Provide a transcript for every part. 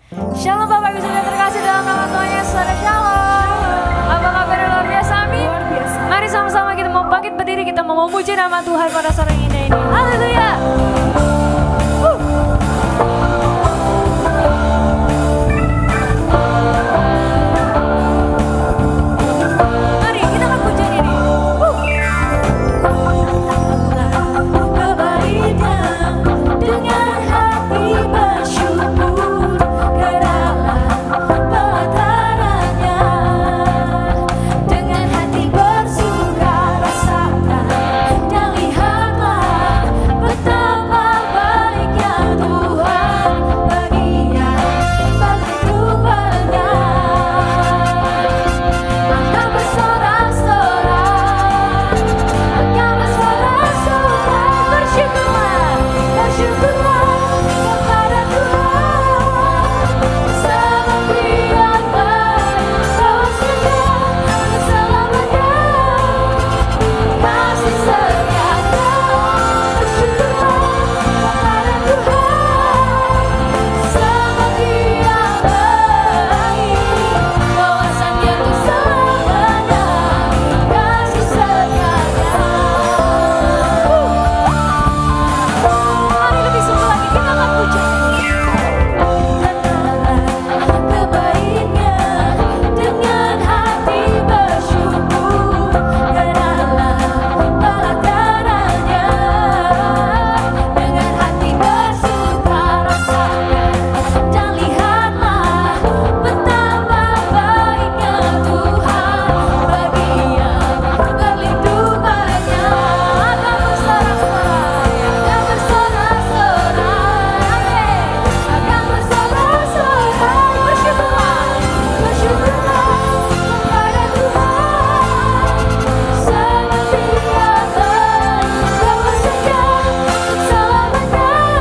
Shalom Bapak Ibu Saudara terkasih dalam nama Tuhan Yesus. Shalom. Apa kabar luar biasa? Amin. Mari sama-sama kita mau bangkit berdiri, kita mau memuji nama Tuhan pada sore indah ini. Haleluya. Mari kita akan pujian ini. Kebaiknya dengan hati bersyukur karena pelatarannya, dengan hati bersuka rasakan dan lihatlah betapa baiknya Tuhan baginya, bagi rupanya. Angkat bersorak-sorak, angkat bersorak-sorak, bersyukurlah, bersyukurlah kepada Tuhan, sebab Dia baik, kuasanya keselamatannya, kasih setianya. Bersyukurlah kepada Tuhan, sebab Dia baik, kuasanya keselamatannya, kasih setianya. Mari lebih sungguh lagi kita akan puji. Kebaiknya dengan hati bersyukur karena pelatarannya, dengan hati bersuka rasakan dan lihatlah betapa baiknya Tuhan bagi yang berlindungannya. Akan bersorak-sorai, akan bersorak-sorai, akan bersorak-sorai, bersyukurlah, bersyukurlah kepada Tuhan, sebab Dia baik, kuasanya keselamatannya,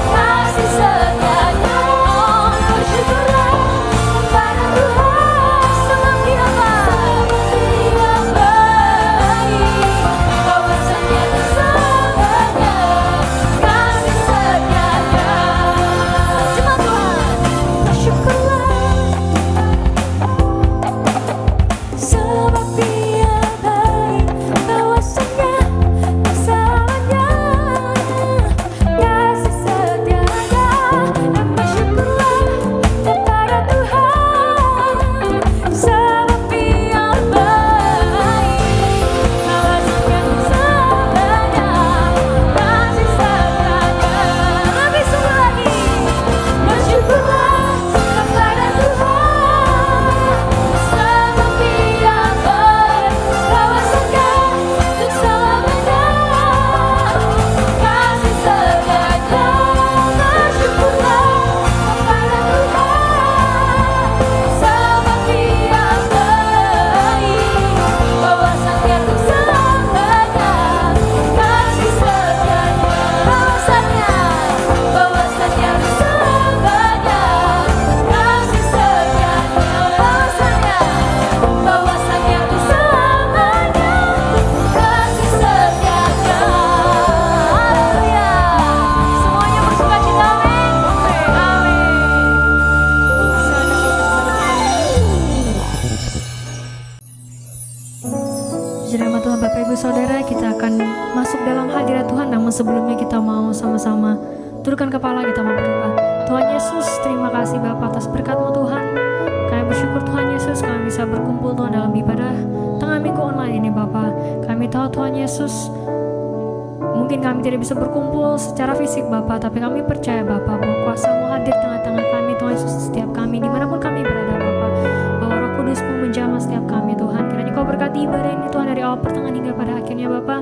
kasih setianya. Bersyukurlah kepada Tuhan, sebab Dia baik, kuasanya keselamatannya, kasih setianya. Jemaat Tuhan, bersyukurlah sebab Dia baik, kuasanya keselamatannya, kasih setianya. Dan bersyukurlah kepada Tuhan, sebab Dia baik, kuasanya keselamatannya, kasih setianya. Lebih sungguh lagi, bersyukurlah kepada Tuhan, sebab Dia baik, kuasanya keselamatannya, kasih setianya. Bersyukurlah kepada Tuhan, sebab Dia baik, kuasanya keselamatannya, kasih setianya. Bahwasanya keselamatannya, kasih setianya. Bahwasanya keselamatannya, kasih setianya. Haleluya. Semuanya bersukacita, amin. Shalom Tuhan Bapak Ibu Saudara, kita akan masuk dalam hadirat Tuhan. Namun sebelumnya kita mau sama-sama tundukkan kepala, kita mau berdoa. Tuhan Yesus, terima kasih Bapa atas berkat-Mu Tuhan. Kami bersyukur Tuhan Yesus, kami bisa berkumpul Tuhan dalam ibadah tengah minggu online ini Bapa. Kami tahu Tuhan Yesus, mungkin kami tidak bisa berkumpul secara fisik Bapa, tapi kami percaya Bapa bahwa kuasa-Mu hadir tengah-tengah kami Tuhan Yesus, setiap kami dimanapun kami berada Bapa, bahwa Roh Kudus-Mu menjamah setiap kami Tuhan. Kiranya Kau berkati ibadah ini Tuhan dari awal pertengahan hingga pada akhirnya Bapa.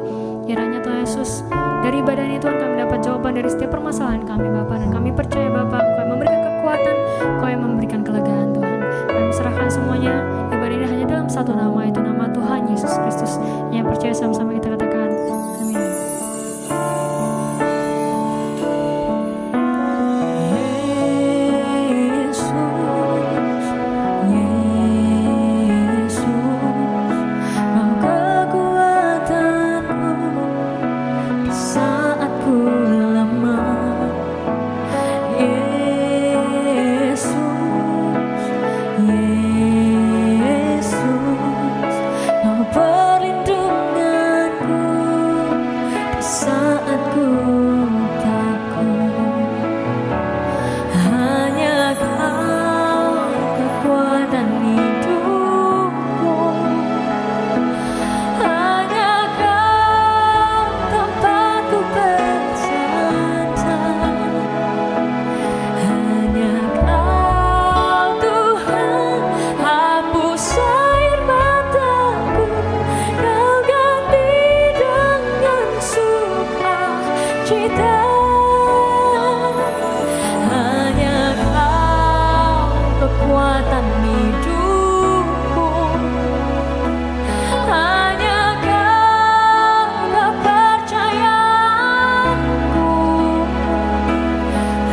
Kiranya Tuhan Yesus, dari ibadah ini Tuhan kami dapat jawaban dari setiap permasalahan kami Bapa, dan kami percaya Bapa Kau yang memberikan kekuatan, Kau yang memberikan kelegaan Tuhan. Kami serahkan semuanya ibadah ini hanya dalam satu nama, itu nama Tuhan Yesus Kristus. Yang percaya sama-sama kita katakan amin. saat ku takut. Hanya Kau kekuatan hidupku, hanya Kau tempatku bersantai, hanya Kau Tuhan hapus air mataku, Kau ganti dengan sukacita. Hanya Kau kekuatan hidupku, hanya Kau kepercayaanku,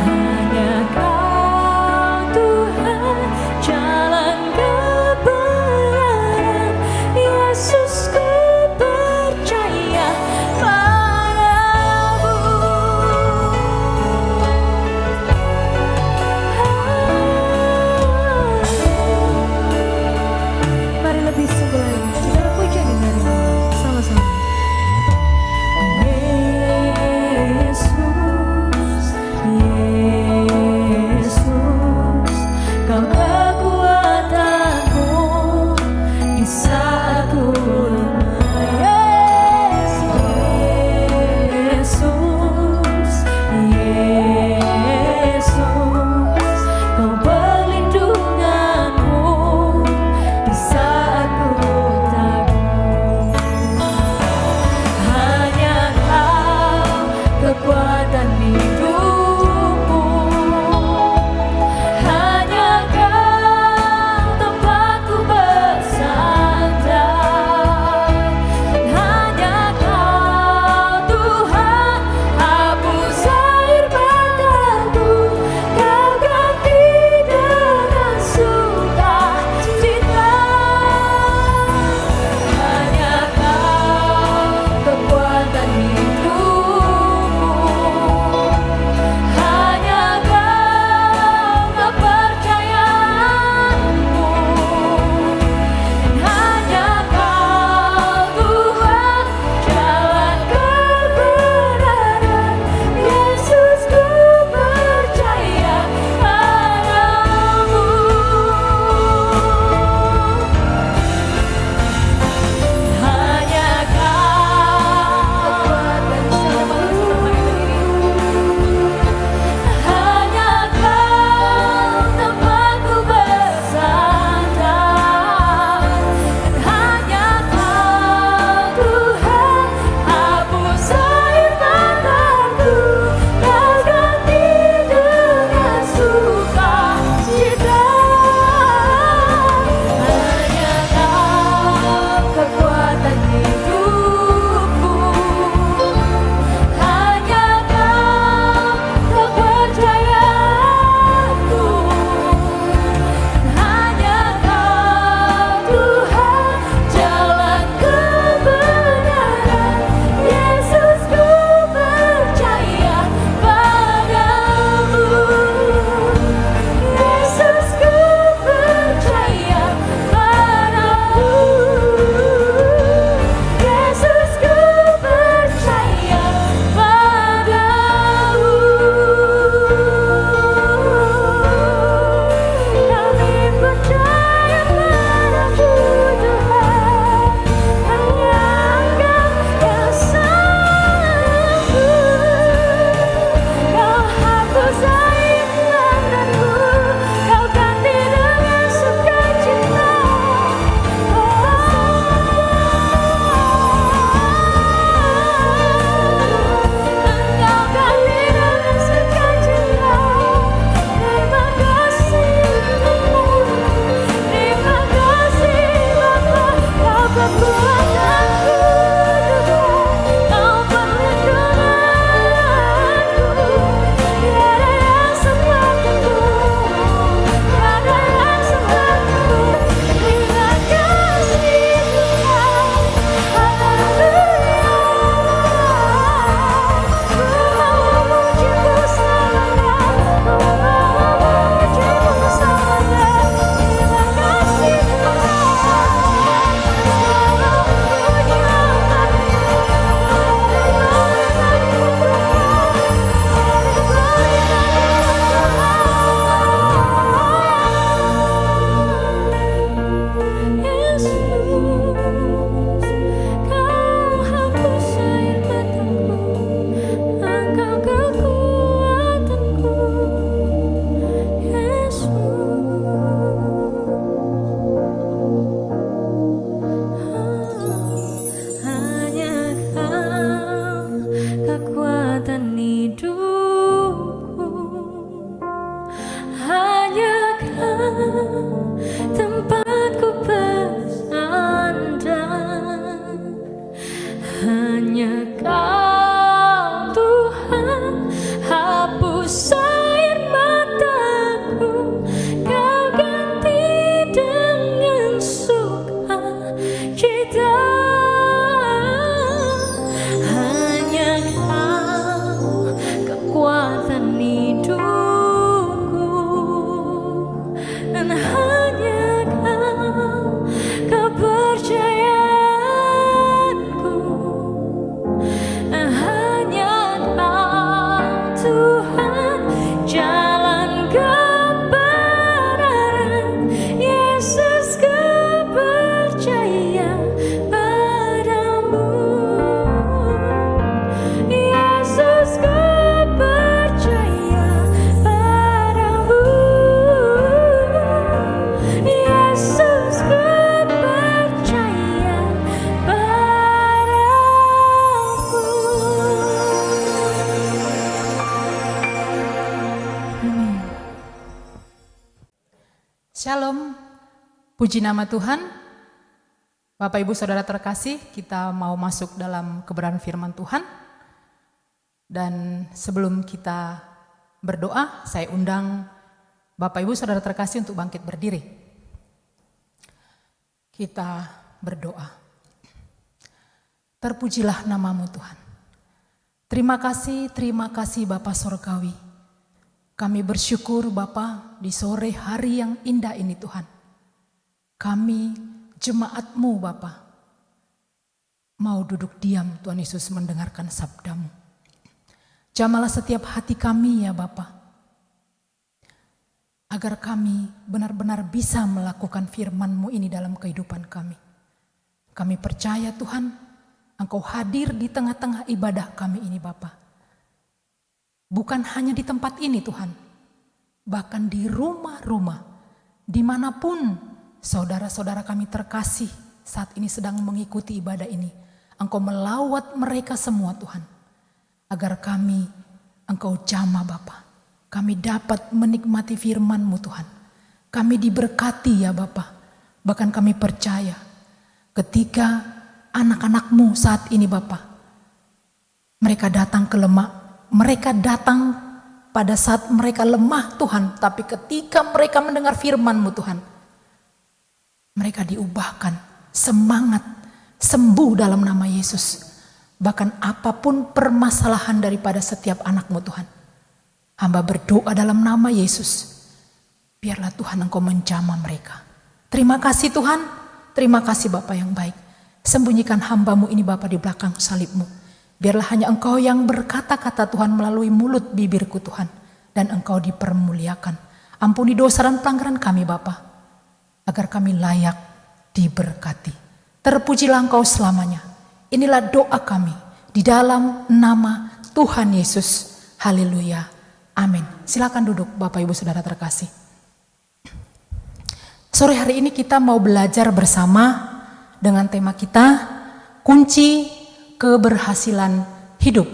hanya Kau Tuhan jalan kebenaran. Yesus, ku percaya padamu. kekuatan hidupku. Hanya Kau tempatku bersandar, hanya Kau Tuhan, hapus air mataku, Kau ganti dengan sukacita. Hanya Kau kekuatan hidupku, dan hanya Kau kepercayaanku. Hanya Kau Tuhan, jalan kebenaran. Yesus, ku percaya padamu. Yesus, ku percaya padamu. Yesus, ku percaya padamu. Amin. Shalom, puji nama Tuhan. Bapak Ibu Saudara terkasih, kita mau masuk dalam kebenaran firman Tuhan. Dan sebelum kita berdoa, saya undang Bapak Ibu Saudara terkasih untuk bangkit berdiri. Kita berdoa. Terpujilah namamu Tuhan. Terima kasih Bapa Sorgawi. Kami bersyukur Bapa di sore hari yang indah ini Tuhan. Kami jemaat-Mu Bapa mau duduk diam Tuhan Yesus mendengarkan sabda-Mu. Jamalah setiap hati kami ya Bapa, agar kami benar-benar bisa melakukan firman-Mu ini dalam kehidupan kami. Kami percaya Tuhan, Engkau hadir di tengah-tengah ibadah kami ini Bapa. Bukan hanya di tempat ini Tuhan, bahkan di rumah-rumah, dimanapun saudara-saudara kami terkasih saat ini sedang mengikuti ibadah ini. Engkau melawat mereka semua Tuhan, agar kami Engkau jamah Bapa. Kami dapat menikmati firman-Mu Tuhan. Kami diberkati ya Bapa. Bahkan kami percaya ketika anak-anak-Mu saat ini Bapa, mereka datang ke lemah. Mereka datang pada saat mereka lemah Tuhan. Tapi ketika mereka mendengar firman-Mu Tuhan, mereka diubahkan, semangat, sembuh dalam nama Yesus. Bahkan apapun permasalahan daripada setiap anak-Mu Tuhan, hamba berdoa dalam nama Yesus, biarlah Tuhan Engkau menjamah mereka. Terima kasih Tuhan, terima kasih Bapa yang baik. Sembunyikan hamba-Mu ini Bapa di belakang salib-Mu. Biarlah hanya Engkau yang berkata-kata Tuhan melalui mulut bibirku Tuhan. Dan Engkau dipermuliakan. Ampuni dosa dan pelanggaran kami Bapa, agar kami layak diberkati. Terpujilah Engkau selamanya. Inilah doa kami di dalam nama Tuhan Yesus. Haleluya. Amin. Silakan duduk Bapak Ibu Saudara terkasih. Sore hari ini kita mau belajar bersama dengan tema kita, kunci keberhasilan hidup.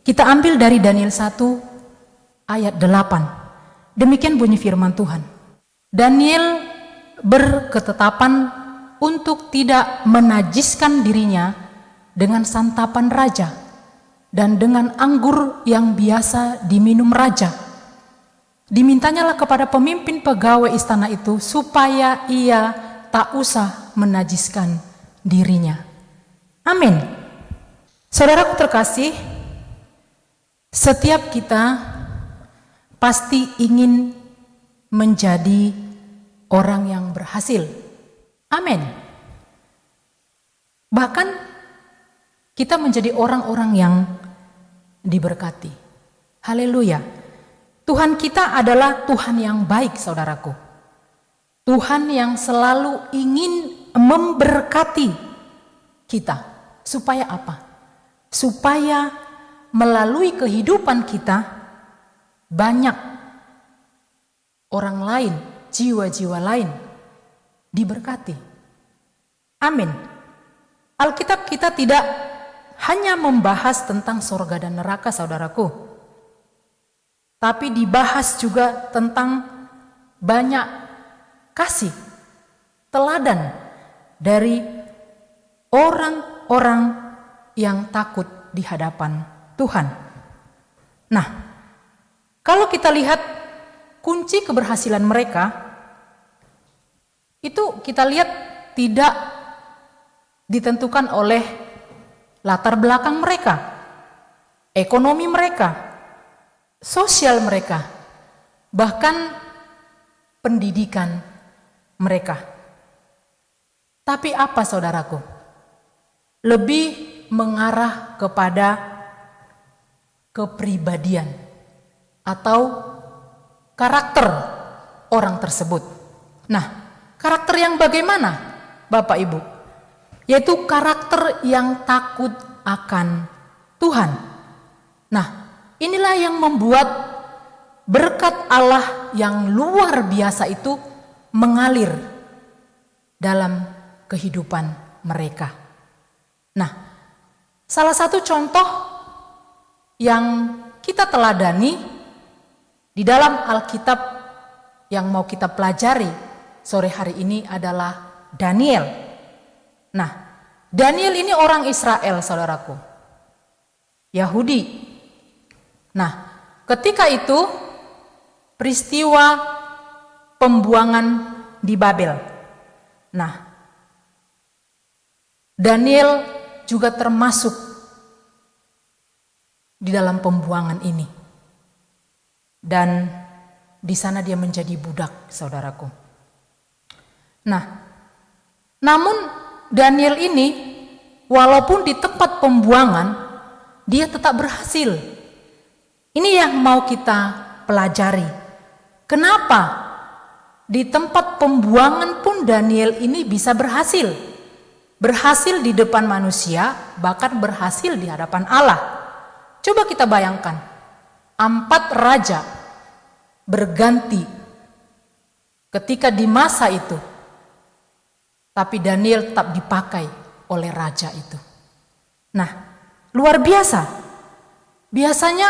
Kita ambil dari Daniel 1 ayat 8. Demikian bunyi firman Tuhan. Daniel berketetapan untuk tidak menajiskan dirinya dengan santapan raja dan dengan anggur yang biasa diminum raja. Dimintanyalah kepada pemimpin pegawai istana itu supaya ia tak usah menajiskan dirinya. Amin. Saudaraku terkasih, setiap kita pasti ingin menjadi orang yang berhasil. Amin. Bahkan kita menjadi orang-orang yang diberkati. Haleluya. Tuhan kita adalah Tuhan yang baik, saudaraku. Tuhan yang selalu ingin memberkati kita. Supaya apa? Supaya melalui kehidupan kita banyak orang lain, jiwa-jiwa lain diberkati. Amin. Alkitab kita tidak hanya membahas tentang sorga dan neraka, saudaraku. Tapi dibahas juga tentang banyak kasih, teladan dari orang-orang yang takut di hadapan Tuhan. Nah, kalau kita lihat kunci keberhasilan mereka, itu kita lihat tidak ditentukan oleh latar belakang mereka, ekonomi mereka, sosial mereka, bahkan pendidikan mereka. Tapi apa, saudaraku? Lebih mengarah kepada kepribadian atau karakter orang tersebut. Nah, karakter yang bagaimana, Bapak Ibu? Yaitu karakter yang takut akan Tuhan. Nah, inilah yang membuat berkat Allah yang luar biasa itu mengalir dalam kehidupan mereka. Nah, salah satu contoh yang kita teladani di dalam Alkitab yang mau kita pelajari sore hari ini adalah Daniel. Nah, Daniel ini orang Israel, saudaraku, Yahudi. Nah, ketika itu peristiwa pembuangan di Babel. Nah, Daniel juga termasuk di dalam pembuangan ini. Dan di sana dia menjadi budak, saudaraku. Nah, namun Daniel ini walaupun di tempat pembuangan, dia tetap berhasil. Ini yang mau kita pelajari. Kenapa di tempat pembuangan pun Daniel ini bisa berhasil? Berhasil di depan manusia, bahkan berhasil di hadapan Allah. Coba kita bayangkan, 4 raja berganti ketika di masa itu, tapi Daniel tetap dipakai oleh raja itu. Nah, luar biasa. Biasanya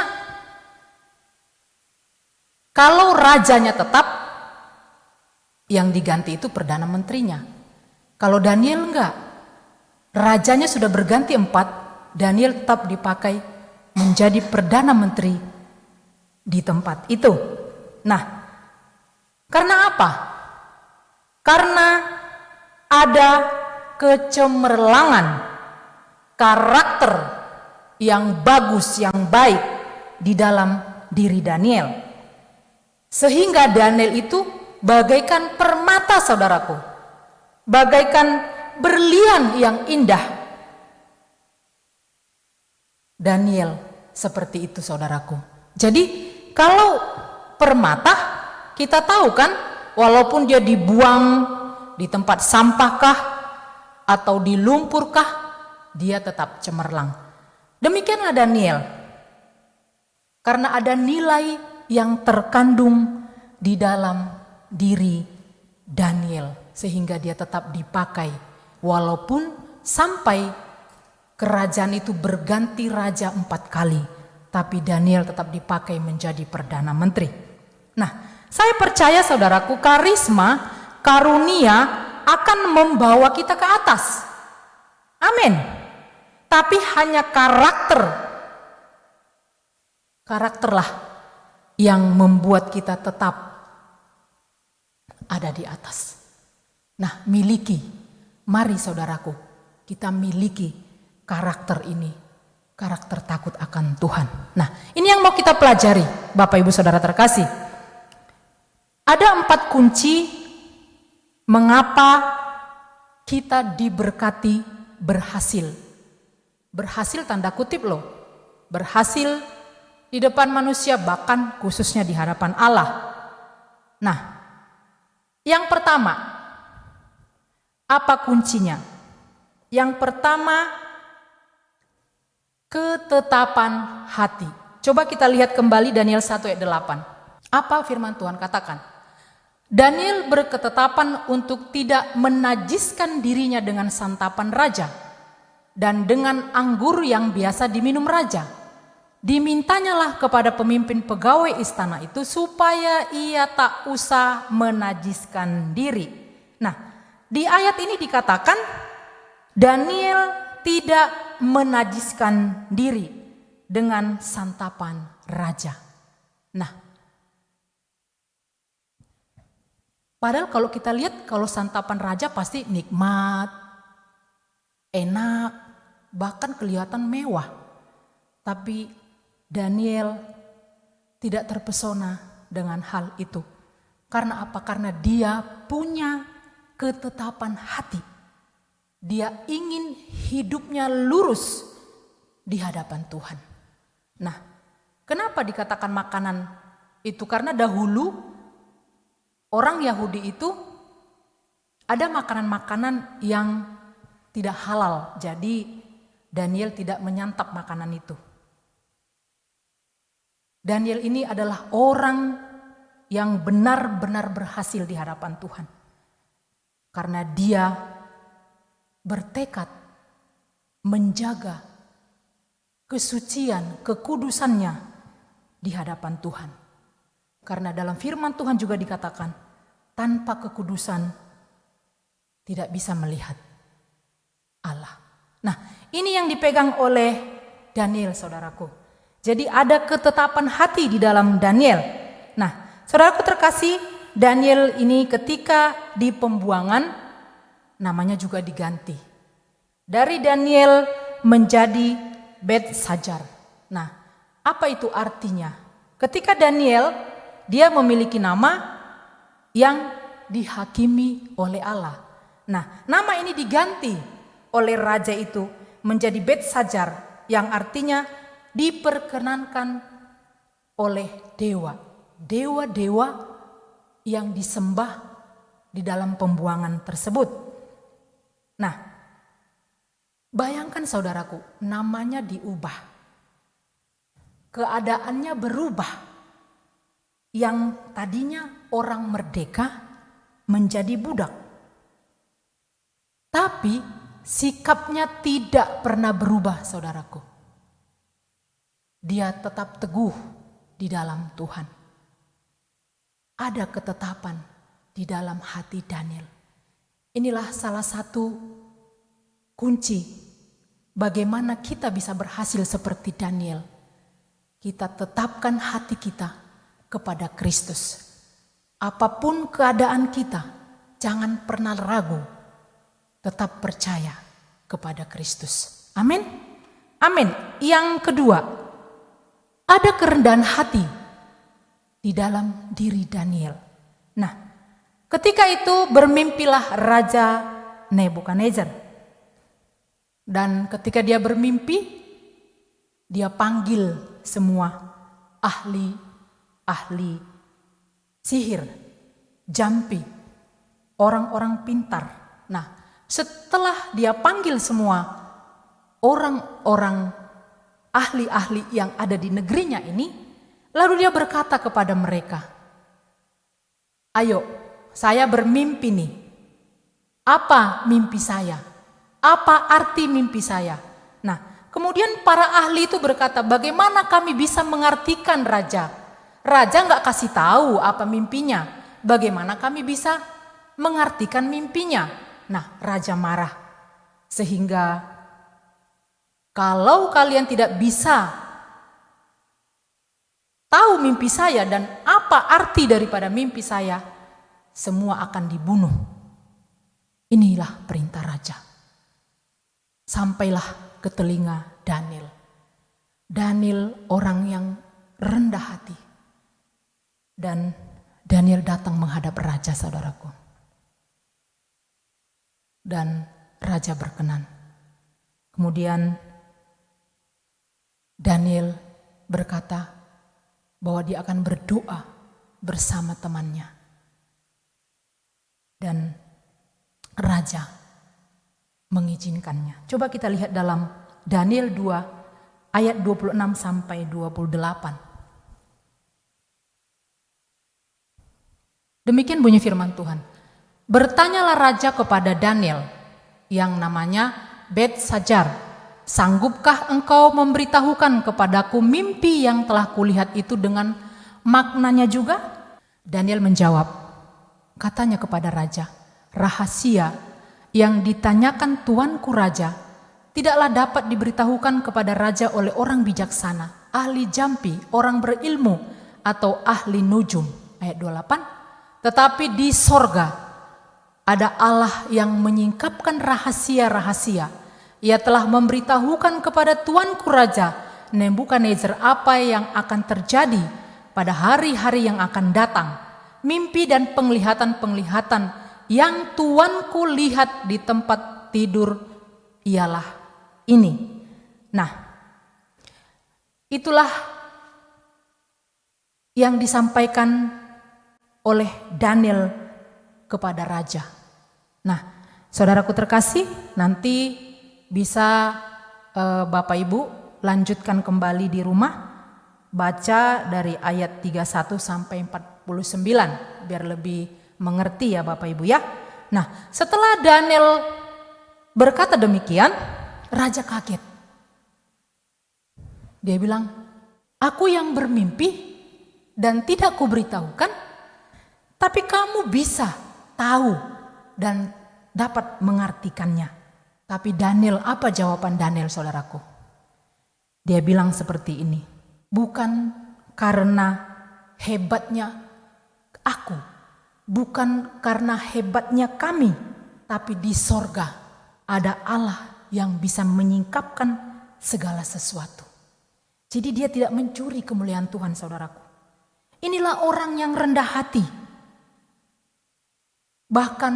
kalau rajanya tetap, yang diganti itu perdana menterinya. Kalau Daniel enggak, rajanya sudah berganti 4, Daniel tetap dipakai menjadi perdana menteri di tempat itu. Nah, karena apa? Karena ada kecemerlangan karakter yang bagus, yang baik di dalam diri Daniel. Sehingga Daniel itu bagaikan permata, saudaraku. Bagaikan berlian yang indah. Daniel seperti itu, saudaraku. Jadi kalau permata, kita tahu kan, walaupun dia dibuang di tempat sampahkah atau di lumpurkah, dia tetap cemerlang. Demikianlah Daniel. Karena ada nilai yang terkandung di dalam diri Daniel, sehingga dia tetap dipakai walaupun sampai kerajaan itu berganti raja 4 kali, tapi Daniel tetap dipakai menjadi perdana menteri. Nah, saya percaya, saudaraku, karisma, karunia akan membawa kita ke atas. Amin. Tapi hanya karakterlah yang membuat kita tetap ada di atas. Nah, mari saudaraku, kita miliki karakter ini, karakter takut akan Tuhan. Nah, ini yang mau kita pelajari, Bapak Ibu Saudara terkasih. Ada 4 kunci mengapa kita diberkati berhasil. Berhasil tanda kutip loh. Berhasil di depan manusia, bahkan khususnya di hadapan Allah. Nah, yang pertama, apa kuncinya? Yang pertama, ketetapan hati. Coba kita lihat kembali Daniel 1 ayat 8. Apa firman Tuhan katakan? Daniel berketetapan untuk tidak menajiskan dirinya dengan santapan raja. dan dengan anggur yang biasa diminum raja. Dimintanyalah kepada pemimpin pegawai istana itu supaya ia tak usah menajiskan diri. Nah, di ayat ini dikatakan Daniel tidak menajiskan diri dengan santapan raja. Nah, padahal kalau kita lihat kalau santapan raja pasti nikmat, enak, bahkan kelihatan mewah. Tapi Daniel tidak terpesona dengan hal itu. Karena apa? Karena dia punya ketetapan hati. Dia ingin hidupnya lurus di hadapan Tuhan. Nah, kenapa dikatakan makanan itu? Karena dahulu orang Yahudi itu ada makanan-makanan yang tidak halal. Jadi Daniel tidak menyantap makanan itu. Daniel ini adalah orang yang benar-benar berhasil di hadapan Tuhan. Karena dia bertekad menjaga kesucian, kekudusannya di hadapan Tuhan. Karena dalam firman Tuhan juga dikatakan, tanpa kekudusan tidak bisa melihat Allah. Nah, ini yang dipegang oleh Daniel, saudaraku. Jadi ada ketetapan hati di dalam Daniel. Nah, saudaraku terkasih, Daniel ini ketika di pembuangan namanya juga diganti. Dari Daniel menjadi Belteshazzar. Nah, apa itu artinya? Ketika Daniel dia memiliki nama yang dihakimi oleh Allah. Nah, nama ini diganti oleh raja itu menjadi Belteshazzar yang artinya diperkenankan oleh dewa. Dewa-dewa yang disembah di dalam pembuangan tersebut. Nah, bayangkan saudaraku, namanya diubah. Keadaannya berubah. Yang tadinya orang merdeka menjadi budak. Tapi sikapnya tidak pernah berubah, saudaraku. Dia tetap teguh di dalam Tuhan. Ada ketetapan di dalam hati Daniel. Inilah salah satu kunci bagaimana kita bisa berhasil seperti Daniel. Kita tetapkan hati kita kepada Kristus. Apapun keadaan kita, jangan pernah ragu. Tetap percaya kepada Kristus. Amin. Amin. Yang kedua, ada kerendahan hati di dalam diri Daniel. Nah, ketika itu bermimpilah Raja Nebukadnezar. Dan ketika dia bermimpi, dia panggil semua ahli sihir, jampi, orang-orang pintar. Nah, setelah dia panggil semua orang-orang ahli-ahli yang ada di negerinya ini, lalu dia berkata kepada mereka, ayo, saya bermimpi nih. Apa mimpi saya? Apa arti mimpi saya? Nah, kemudian para ahli itu berkata, bagaimana kami bisa mengartikan raja? Raja nggak kasih tahu apa mimpinya. Bagaimana kami bisa mengartikan mimpinya? Nah, raja marah. Sehingga kalau kalian tidak bisa tahu mimpi saya dan apa arti daripada mimpi saya, semua akan dibunuh. Inilah perintah raja. Sampailah ke telinga Daniel. Daniel orang yang rendah hati. Dan Daniel datang menghadap raja, saudaraku. Dan raja berkenan. Kemudian Daniel berkata bahwa dia akan berdoa bersama temannya. Dan raja mengizinkannya. Coba kita lihat dalam Daniel 2 ayat 26 sampai 28. Demikian bunyi firman Tuhan. Bertanyalah raja kepada Daniel yang namanya Belteshazzar Sanggupkah engkau memberitahukan kepadaku mimpi yang telah kulihat itu dengan maknanya juga? Daniel menjawab, katanya kepada raja, rahasia yang ditanyakan tuanku raja tidaklah dapat diberitahukan kepada raja oleh orang bijaksana, ahli jampi, orang berilmu, atau ahli nujum. Ayat 28, tetapi di sorga ada Allah yang menyingkapkan rahasia-rahasia. Ia telah memberitahukan kepada tuanku raja Nebukadnezar apa yang akan terjadi pada hari-hari yang akan datang. Mimpi dan penglihatan-penglihatan yang tuanku lihat di tempat tidur ialah ini. Nah, itulah yang disampaikan oleh Daniel kepada raja. Nah, saudaraku terkasih, nanti bisa Bapak Ibu lanjutkan kembali di rumah, baca dari ayat 31 sampai 49 biar lebih mengerti ya Bapak Ibu ya. Nah, setelah Daniel berkata demikian, raja kaget. Dia bilang, aku yang bermimpi dan tidak kuberitahukan, tapi kamu bisa tahu dan dapat mengartikannya. Tapi Daniel, apa jawaban Daniel saudaraku? Dia bilang seperti ini, bukan karena hebatnya aku, bukan karena hebatnya kami, tapi di sorga ada Allah yang bisa menyingkapkan segala sesuatu. Jadi dia tidak mencuri kemuliaan Tuhan saudaraku. Inilah orang yang rendah hati. Bahkan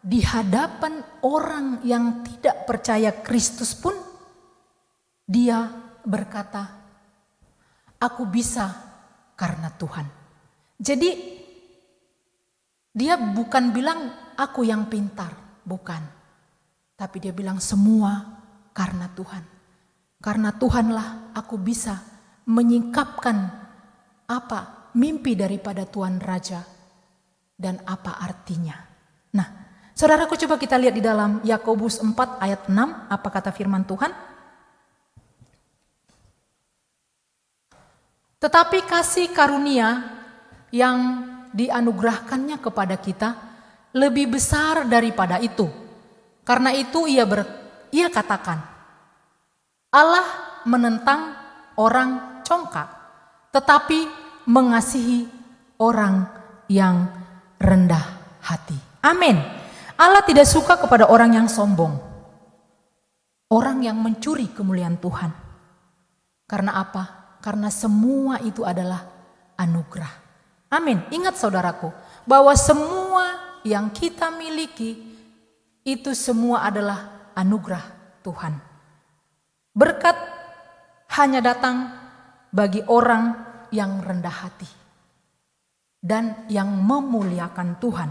di hadapan orang yang tidak percaya Kristus pun dia berkata, aku bisa karena Tuhan. Jadi dia bukan bilang aku yang pintar, bukan. Tapi dia bilang semua karena Tuhan. Karena Tuhanlah aku bisa menyingkapkan apa mimpi daripada Tuan Raja dan apa artinya. Nah, saudaraku, coba kita lihat di dalam Yakobus 4 ayat 6, apa kata firman Tuhan? Tetapi kasih karunia yang dianugerahkannya kepada kita lebih besar daripada itu. Karena itu ia katakan, Allah menentang orang congkak, tetapi mengasihi orang yang rendah hati. Amin. Allah tidak suka kepada orang yang sombong, orang yang mencuri kemuliaan Tuhan. Karena apa? Karena semua itu adalah anugerah. Amin. Ingat saudaraku, bahwa semua yang kita miliki itu semua adalah anugerah Tuhan. Berkat hanya datang bagi orang yang rendah hati dan yang memuliakan Tuhan.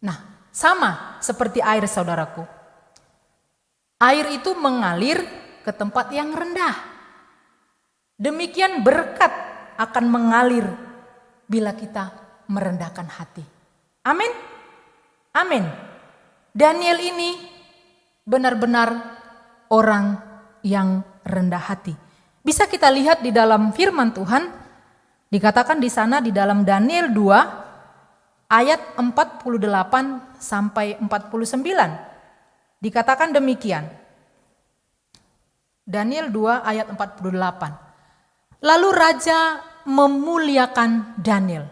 Nah, sama seperti air saudaraku. Air itu mengalir ke tempat yang rendah. Demikian berkat akan mengalir bila kita merendahkan hati. Amin. Amin. Daniel ini benar-benar orang yang rendah hati. Bisa kita lihat di dalam firman Tuhan, dikatakan di sana di dalam Daniel 2 ayat 48 sampai 49. Dikatakan demikian. Daniel 2 ayat 48. Lalu raja memuliakan Daniel.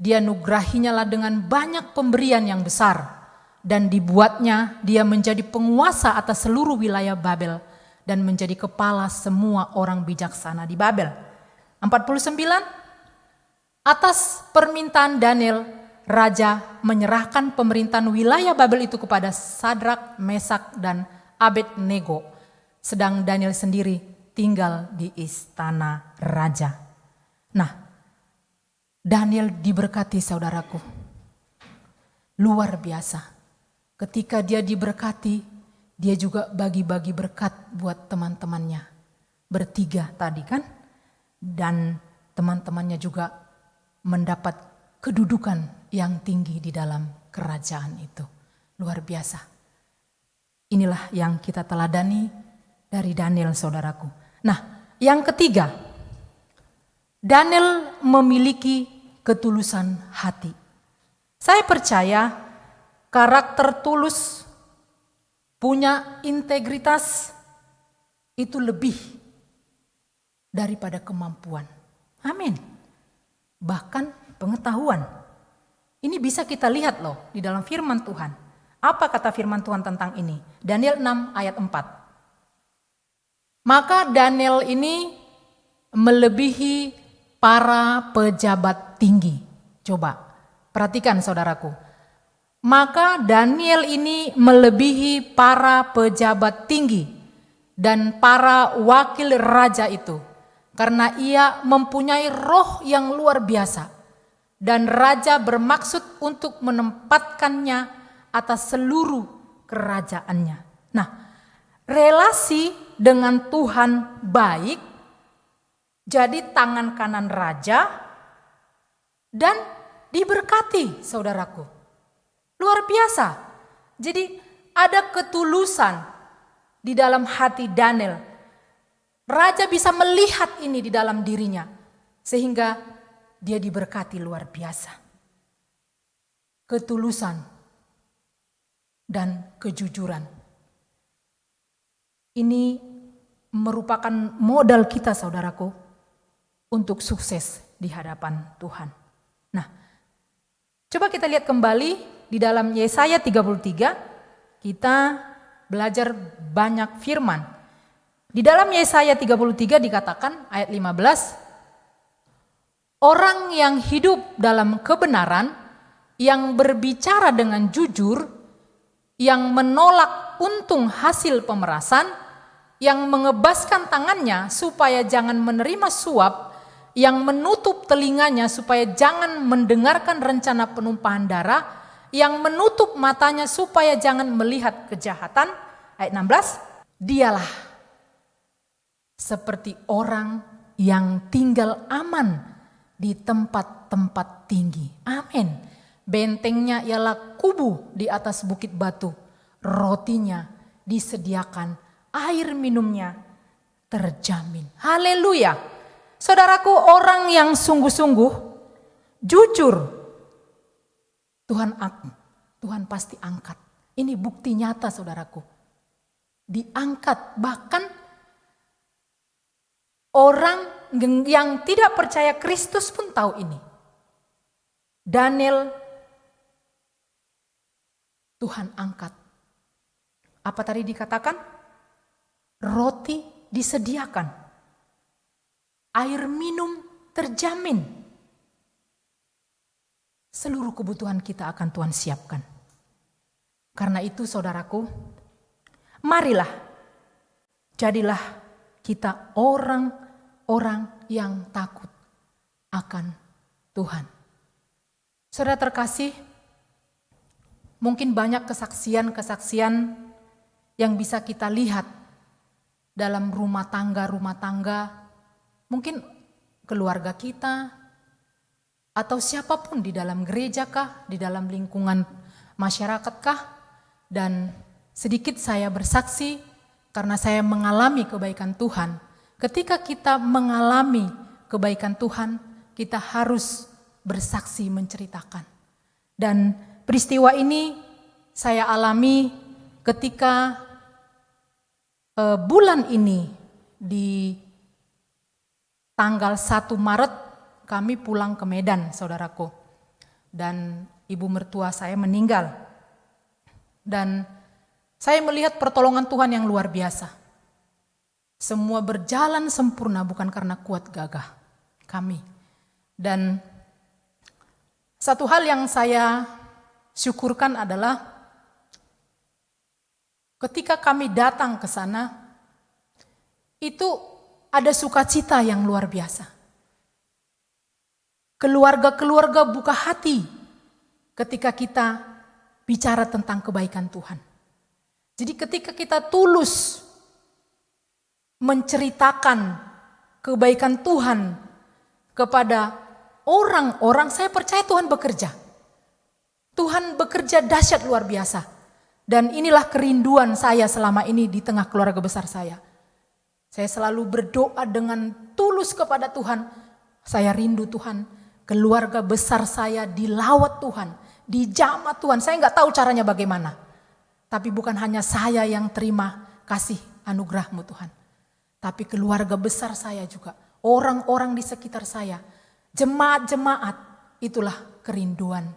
Dia nugrahinyalah dengan banyak pemberian yang besar. Dan dibuatnya dia menjadi penguasa atas seluruh wilayah Babel. Dan menjadi kepala semua orang bijaksana di Babel. 49. Atas permintaan Daniel, raja menyerahkan pemerintahan wilayah Babel itu kepada Sadrak, Mesak, dan Abednego. Sedang Daniel sendiri tinggal di istana raja. Nah, Daniel diberkati saudaraku. Luar biasa. Ketika dia diberkati, dia juga bagi-bagi berkat buat teman-temannya. Bertiga tadi kan? Dan teman-temannya juga mendapat kedudukan yang tinggi di dalam kerajaan itu. Luar biasa. Inilah yang kita teladani dari Daniel, saudaraku. Nah, yang ketiga, Daniel memiliki ketulusan hati. Saya percaya karakter tulus, punya integritas itu lebih daripada kemampuan. Amin. Bahkan pengetahuan. Ini bisa kita lihat loh di dalam firman Tuhan. Apa kata firman Tuhan tentang ini? Daniel 6 ayat 4. Maka Daniel ini melebihi para pejabat tinggi. Coba perhatikan saudaraku. Maka Daniel ini melebihi para pejabat tinggi dan para wakil raja itu. Karena ia mempunyai roh yang luar biasa. Dan raja bermaksud untuk menempatkannya atas seluruh kerajaannya. Nah, relasi dengan Tuhan baik, jadi tangan kanan raja dan diberkati, saudaraku. Luar biasa. Jadi ada ketulusan di dalam hati Daniel. Raja bisa melihat ini di dalam dirinya sehingga dia diberkati luar biasa. Ketulusan dan kejujuran. Ini merupakan modal kita, saudaraku, untuk sukses di hadapan Tuhan. Nah, coba kita lihat kembali di dalam Yesaya 33, kita belajar banyak firman. Di dalam Yesaya 33 dikatakan ayat 15, orang yang hidup dalam kebenaran, yang berbicara dengan jujur, yang menolak untung hasil pemerasan, yang mengebaskan tangannya supaya jangan menerima suap, yang menutup telinganya supaya jangan mendengarkan rencana penumpahan darah, yang menutup matanya supaya jangan melihat kejahatan. Ayat 16, dialah seperti orang yang tinggal aman di tempat-tempat tinggi. Amin. Bentengnya ialah kubu di atas bukit batu. Rotinya disediakan, air minumnya terjamin. Haleluya. Saudaraku, orang yang sungguh-sungguh, jujur, Tuhan pasti angkat. Ini bukti nyata, saudaraku. Diangkat, bahkan orang yang tidak percaya Kristus pun tahu ini. Daniel, Tuhan angkat. Apa tadi dikatakan? Roti disediakan. Air minum terjamin. Seluruh kebutuhan kita akan Tuhan siapkan. Karena itu saudaraku, marilah jadilah kita orang yang takut akan Tuhan. Saudara terkasih, mungkin banyak kesaksian-kesaksian yang bisa kita lihat dalam rumah tangga, mungkin keluarga kita, atau siapapun di dalam gereja kah, di dalam lingkungan masyarakat kah, dan sedikit saya bersaksi karena saya mengalami kebaikan Tuhan. Ketika kita mengalami kebaikan Tuhan, kita harus bersaksi menceritakan. Dan peristiwa ini saya alami ketika bulan ini di tanggal 1 Maret kami pulang ke Medan, saudaraku. Dan ibu mertua saya meninggal. Dan saya melihat pertolongan Tuhan yang luar biasa. Semua berjalan sempurna bukan karena kuat gagah kami. Dan satu hal yang saya syukurkan adalah ketika kami datang ke sana, itu ada sukacita yang luar biasa. Keluarga-keluarga buka hati ketika kita bicara tentang kebaikan Tuhan. Jadi ketika kita tulus menceritakan kebaikan Tuhan kepada orang-orang, saya percaya Tuhan bekerja. Tuhan bekerja dahsyat luar biasa. Dan inilah kerinduan saya selama ini di tengah keluarga besar saya. Saya selalu berdoa dengan tulus kepada Tuhan. Saya rindu Tuhan, keluarga besar saya dilawat Tuhan, dijamah Tuhan. Saya nggak tahu caranya bagaimana. Tapi bukan hanya saya yang terima kasih anugerah-Mu Tuhan. Tapi keluarga besar saya juga, orang-orang di sekitar saya, jemaat-jemaat, itulah kerinduan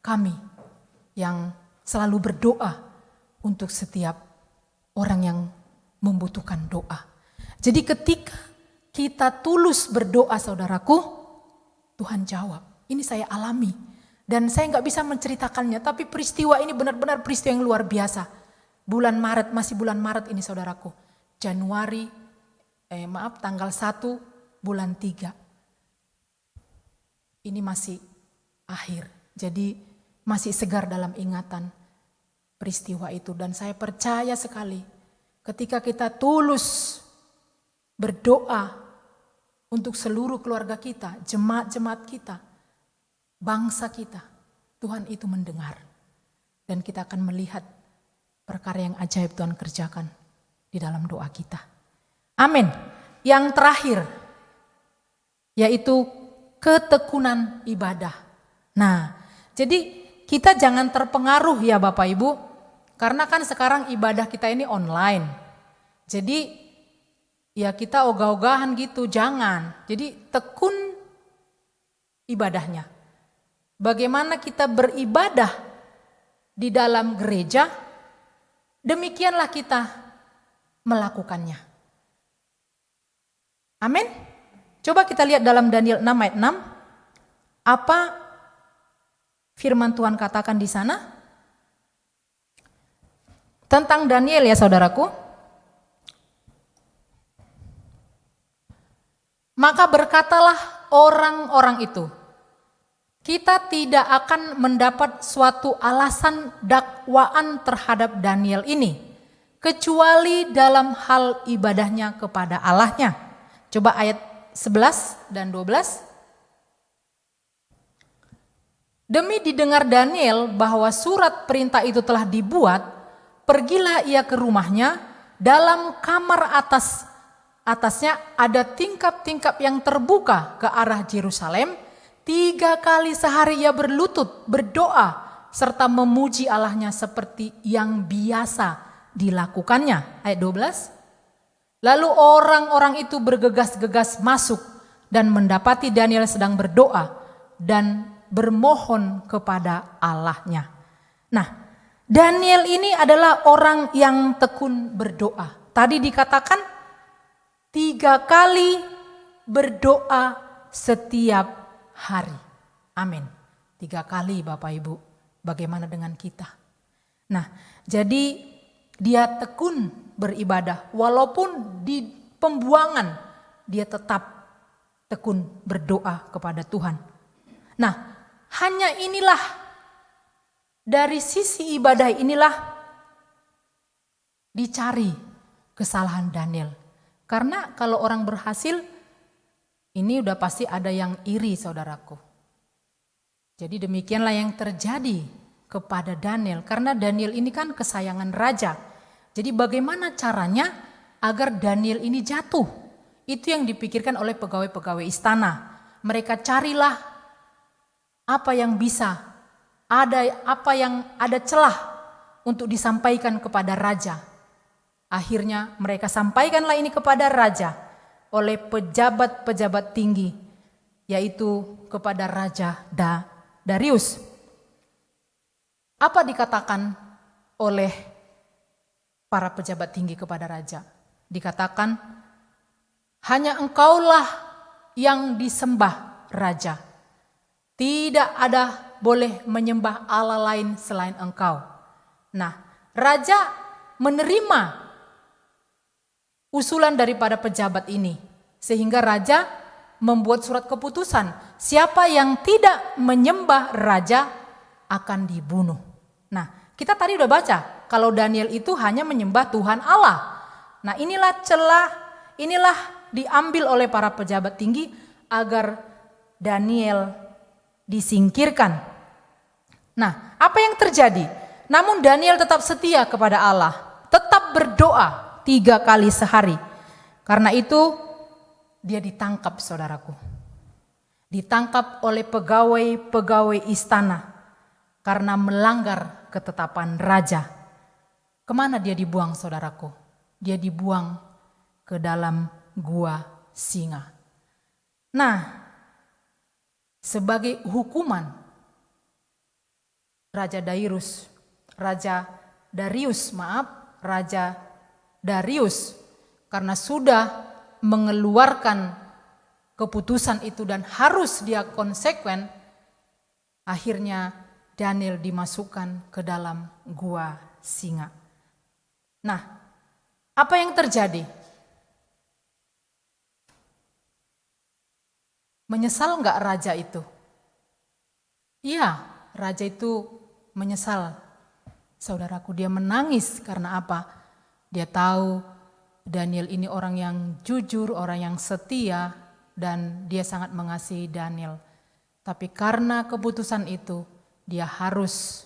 kami yang selalu berdoa untuk setiap orang yang membutuhkan doa. Jadi ketika kita tulus berdoa saudaraku, Tuhan jawab. Ini saya alami. Dan saya nggak bisa menceritakannya, tapi peristiwa ini benar-benar peristiwa yang luar biasa. Masih bulan Maret ini saudaraku. Tanggal 1 bulan 3. Ini masih akhir. Jadi masih segar dalam ingatan peristiwa itu. Dan saya percaya sekali ketika kita tulus berdoa untuk seluruh keluarga kita, jemaat-jemaat kita, bangsa kita, Tuhan itu mendengar. Dan kita akan melihat perkara yang ajaib Tuhan kerjakan di dalam doa kita. Amin. Yang terakhir, yaitu ketekunan ibadah. Nah, jadi kita jangan terpengaruh ya Bapak Ibu, karena kan sekarang ibadah kita ini online. Jadi ya kita ogah-ogahan gitu, jangan. Jadi tekun ibadahnya. Bagaimana kita beribadah di dalam gereja, demikianlah kita melakukannya. Amin. Coba kita lihat dalam Daniel 6 ayat 6. Apa firman Tuhan katakan di sana? Tentang Daniel ya saudaraku. Maka berkatalah orang-orang itu, kita tidak akan mendapat suatu alasan dakwaan terhadap Daniel ini, kecuali dalam hal ibadahnya kepada Allahnya. Coba ayat 11 dan 12. Demi didengar Daniel bahwa surat perintah itu telah dibuat, pergilah ia ke rumahnya, dalam kamar atasnya ada tingkap-tingkap yang terbuka ke arah Yerusalem. 3 kali sehari ia berlutut, berdoa, serta memuji Allahnya seperti yang biasa dilakukannya. Ayat 12. Lalu orang-orang itu bergegas-gegas masuk dan mendapati Daniel sedang berdoa dan bermohon kepada Allahnya. Nah, Daniel ini adalah orang yang tekun berdoa. Tadi dikatakan 3 kali berdoa setiap hari. Amin. 3 kali Bapak Ibu. Bagaimana dengan kita? Nah, jadi dia tekun beribadah. Walaupun di pembuangan dia tetap tekun berdoa kepada Tuhan. Nah, hanya inilah dari sisi ibadah inilah dicari kesalahan Daniel. Karena kalau orang berhasil, ini udah pasti ada yang iri saudaraku. Jadi demikianlah yang terjadi kepada Daniel. Karena Daniel ini kan kesayangan raja. Jadi bagaimana caranya agar Daniel ini jatuh? Itu yang dipikirkan oleh pegawai-pegawai istana. Mereka carilah apa yang bisa, apa yang ada celah untuk disampaikan kepada raja. Akhirnya mereka sampaikanlah ini kepada raja oleh pejabat-pejabat tinggi, yaitu kepada Raja Darius. Apa dikatakan oleh para pejabat tinggi kepada raja? Dikatakan, hanya engkaulah yang disembah raja. Tidak ada boleh menyembah Allah lain selain engkau. Nah, raja menerima usulan daripada pejabat ini. Sehingga raja membuat surat keputusan. Siapa yang tidak menyembah raja akan dibunuh. Nah, kita tadi udah baca. Kalau Daniel itu hanya menyembah Tuhan Allah. Nah, inilah celah, inilah diambil oleh para pejabat tinggi agar Daniel disingkirkan. Nah, apa yang terjadi? Namun Daniel tetap setia kepada Allah. Tetap berdoa 3 kali sehari. Karena itu dia ditangkap, saudaraku. Ditangkap oleh pegawai-pegawai istana karena melanggar ketetapan raja. Kemana dia dibuang, saudaraku? Dia dibuang ke dalam gua singa. Nah, sebagai hukuman, Raja Darius karena sudah mengeluarkan keputusan itu dan harus dia konsekuen, akhirnya Daniel dimasukkan ke dalam gua singa. Nah, apa yang terjadi? Menyesal enggak raja itu? Iya, raja itu menyesal. Saudaraku, dia menangis karena apa? Dia tahu Daniel ini orang yang jujur, orang yang setia, dan dia sangat mengasihi Daniel. Tapi karena keputusan itu, dia harus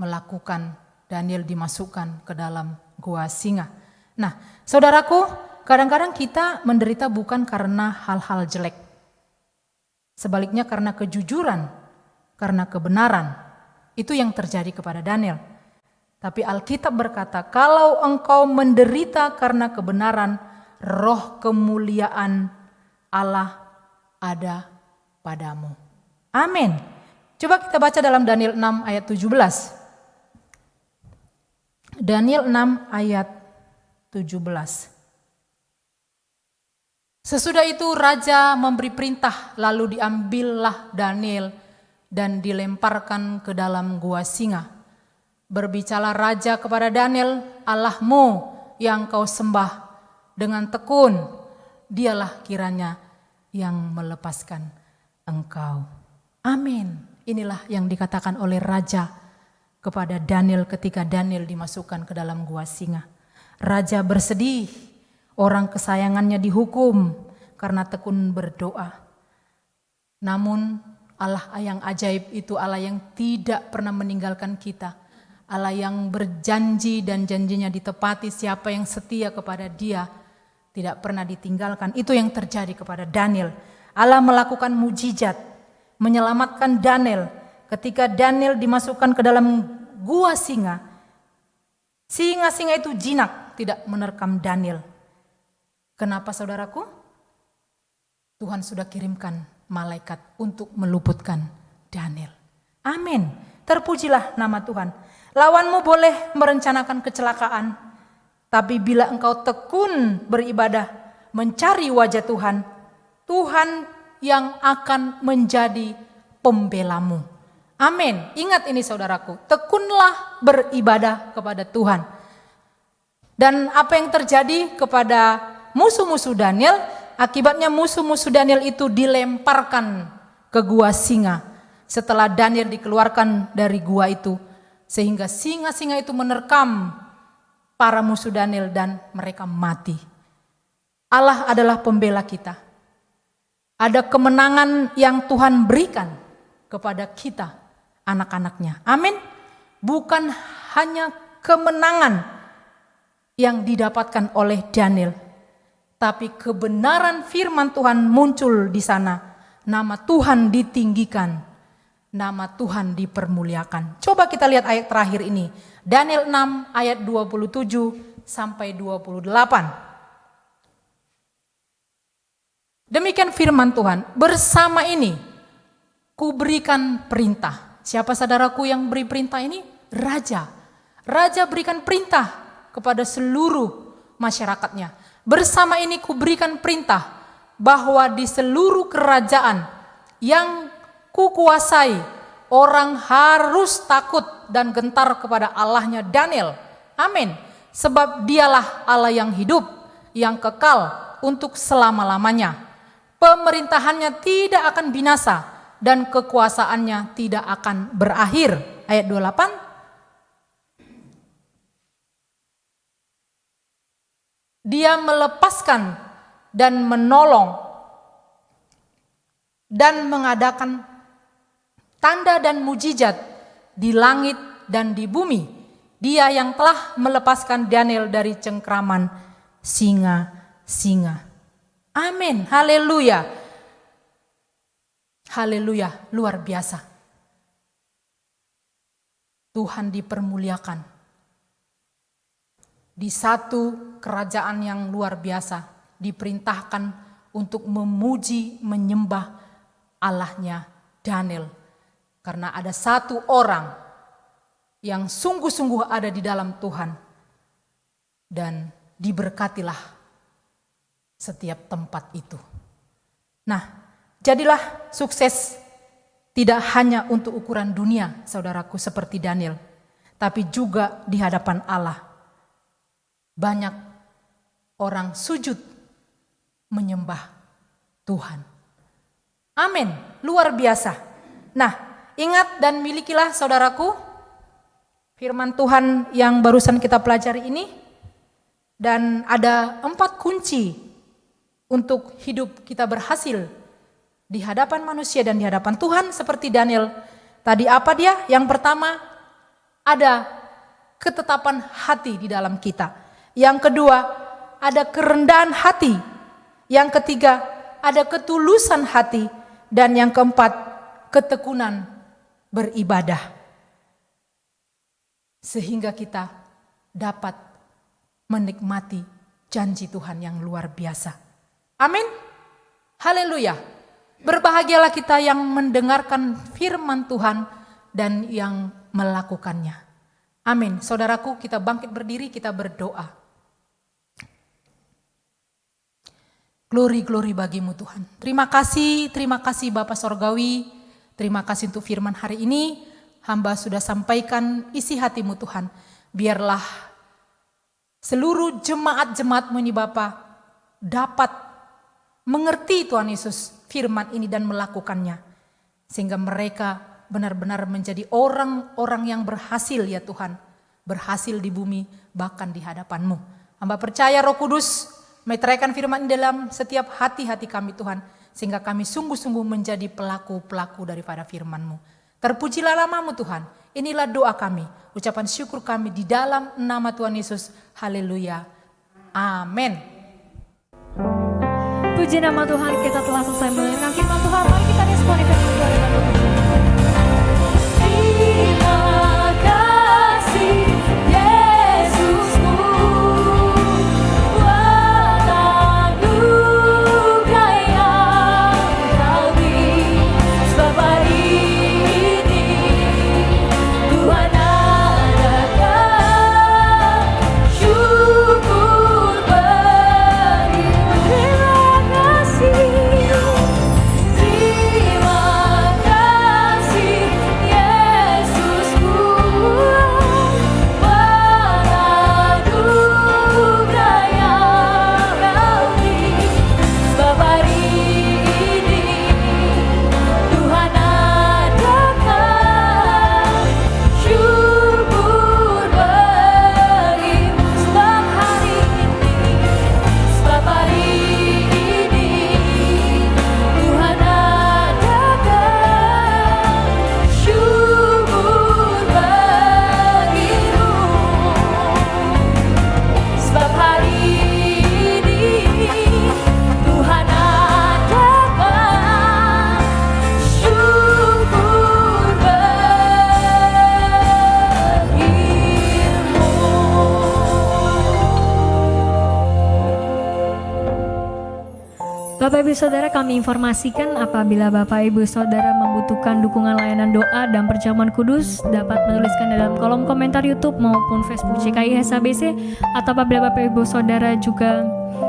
melakukan Daniel dimasukkan ke dalam gua singa. Nah, saudaraku, kadang-kadang kita menderita bukan karena hal-hal jelek. Sebaliknya karena kejujuran, karena kebenaran. Itu yang terjadi kepada Daniel. Tapi Alkitab berkata, kalau engkau menderita karena kebenaran, roh kemuliaan Allah ada padamu. Amin. Coba kita baca dalam Daniel 6 ayat 17. Daniel 6 ayat 17. Sesudah itu raja memberi perintah, lalu diambillah Daniel dan dilemparkan ke dalam gua singa. Berbicara raja kepada Daniel, Allahmu yang kau sembah dengan tekun, dialah kiranya yang melepaskan engkau. Amin. Inilah yang dikatakan oleh raja kepada Daniel ketika Daniel dimasukkan ke dalam gua singa. Raja bersedih, orang kesayangannya dihukum karena tekun berdoa. Namun Allah yang ajaib itu Allah yang tidak pernah meninggalkan kita. Allah yang berjanji dan janjinya ditepati, siapa yang setia kepada dia tidak pernah ditinggalkan. Itu yang terjadi kepada Daniel. Allah melakukan mujizat, menyelamatkan Daniel. Ketika Daniel dimasukkan ke dalam gua singa, singa-singa itu jinak tidak menerkam Daniel. Kenapa, saudaraku? Tuhan sudah kirimkan malaikat untuk meluputkan Daniel. Amin. Terpujilah nama Tuhan. Lawanmu boleh merencanakan kecelakaan, tapi bila engkau tekun beribadah, mencari wajah Tuhan, Tuhan yang akan menjadi pembelamu. Amin. Ingat ini, saudaraku, tekunlah beribadah kepada Tuhan. Dan apa yang terjadi kepada musuh-musuh Daniel? Akibatnya musuh-musuh Daniel itu dilemparkan ke gua singa setelah Daniel dikeluarkan dari gua itu, sehingga singa-singa itu menerkam para musuh Daniel dan mereka mati. Allah adalah pembela kita. Ada kemenangan yang Tuhan berikan kepada kita, anak-anaknya. Amin. Bukan hanya kemenangan yang didapatkan oleh Daniel, tapi kebenaran firman Tuhan muncul di sana. Nama Tuhan ditinggikan, nama Tuhan dipermuliakan. Coba kita lihat ayat terakhir ini. Daniel 6 ayat 27 sampai 28. Demikian firman Tuhan. Bersama ini kuberikan perintah. Siapa saudaraku yang beri perintah ini? Raja. Raja berikan perintah kepada seluruh masyarakatnya. Bersama ini kuberikan perintah bahwa di seluruh kerajaan yang kukuasai, orang harus takut dan gentar kepada Allahnya Daniel. Amin. Sebab dialah Allah yang hidup, yang kekal untuk selama-lamanya. Pemerintahannya tidak akan binasa dan kekuasaannya tidak akan berakhir. Ayat 28. Dia melepaskan dan menolong dan mengadakan tanda dan mujizat di langit dan di bumi. Dia yang telah melepaskan Daniel dari cengkraman singa singa. Amin, haleluya. Haleluya, luar biasa. Tuhan dipermuliakan. Di satu kerajaan yang luar biasa diperintahkan untuk memuji, menyembah Allahnya Daniel. Karena ada satu orang yang sungguh-sungguh ada di dalam Tuhan. Dan diberkatilah setiap tempat itu. Nah, jadilah sukses tidak hanya untuk ukuran dunia, saudaraku, seperti Daniel, tapi juga di hadapan Allah. Banyak orang sujud menyembah Tuhan. Amin, luar biasa. Nah, ingat dan milikilah, saudaraku, firman Tuhan yang barusan kita pelajari ini. Dan ada 4 kunci untuk hidup kita berhasil di hadapan manusia dan di hadapan Tuhan seperti Daniel. Tadi apa dia? Yang pertama, ada ketetapan hati di dalam kita. Yang kedua, ada kerendahan hati. Yang ketiga, ada ketulusan hati. Dan yang keempat, ketekunan beribadah. Sehingga kita dapat menikmati janji Tuhan yang luar biasa. Amin. Haleluya. Berbahagialah kita yang mendengarkan firman Tuhan dan yang melakukannya. Amin. Saudaraku, kita bangkit berdiri, kita berdoa. Glory bagimu Tuhan. Terima kasih Bapa Sorgawi. Terima kasih untuk firman hari ini. Hamba sudah sampaikan isi hatimu Tuhan. Biarlah seluruh jemaat-jemaat-Mu ini Bapa dapat mengerti Tuhan Yesus firman ini dan melakukannya. Sehingga mereka benar-benar menjadi orang-orang yang berhasil ya Tuhan. Berhasil di bumi bahkan di hadapan-Mu. Hamba percaya Roh Kudus meteraikan firman ini dalam setiap hati-hati kami Tuhan. Sehingga kami sungguh-sungguh menjadi pelaku-pelaku daripada firman-Mu. Terpujilah nama-Mu Tuhan. Inilah doa kami. Ucapan syukur kami di dalam nama Tuhan Yesus. Haleluya. Amin. Puji nama Tuhan, kita telah selesai mendengarkan firman Tuhan. Mari kita responi firman Tuhan dengan puji. Terima kasih Yesusku, buat anugerah yang Kau beri. Sebab hari ini Tuhan adakan syukur berimu. Terima kasih Yesusku, buat anugerah yang Kau beri. Sebab hari ini Tuhan adakan syukur berimu. Sebab hari ini Tuhan adakan syukur berimu. Sebab hari ini Tuhan adakan syukur berimu. Bapak Ibu Saudara, kami informasikan apabila Bapak Ibu Saudara membutuhkan dukungan layanan doa dan perjamuan kudus, dapat menuliskan dalam kolom komentar YouTube maupun Facebook CKI SABC, atau apabila Bapak Ibu Saudara juga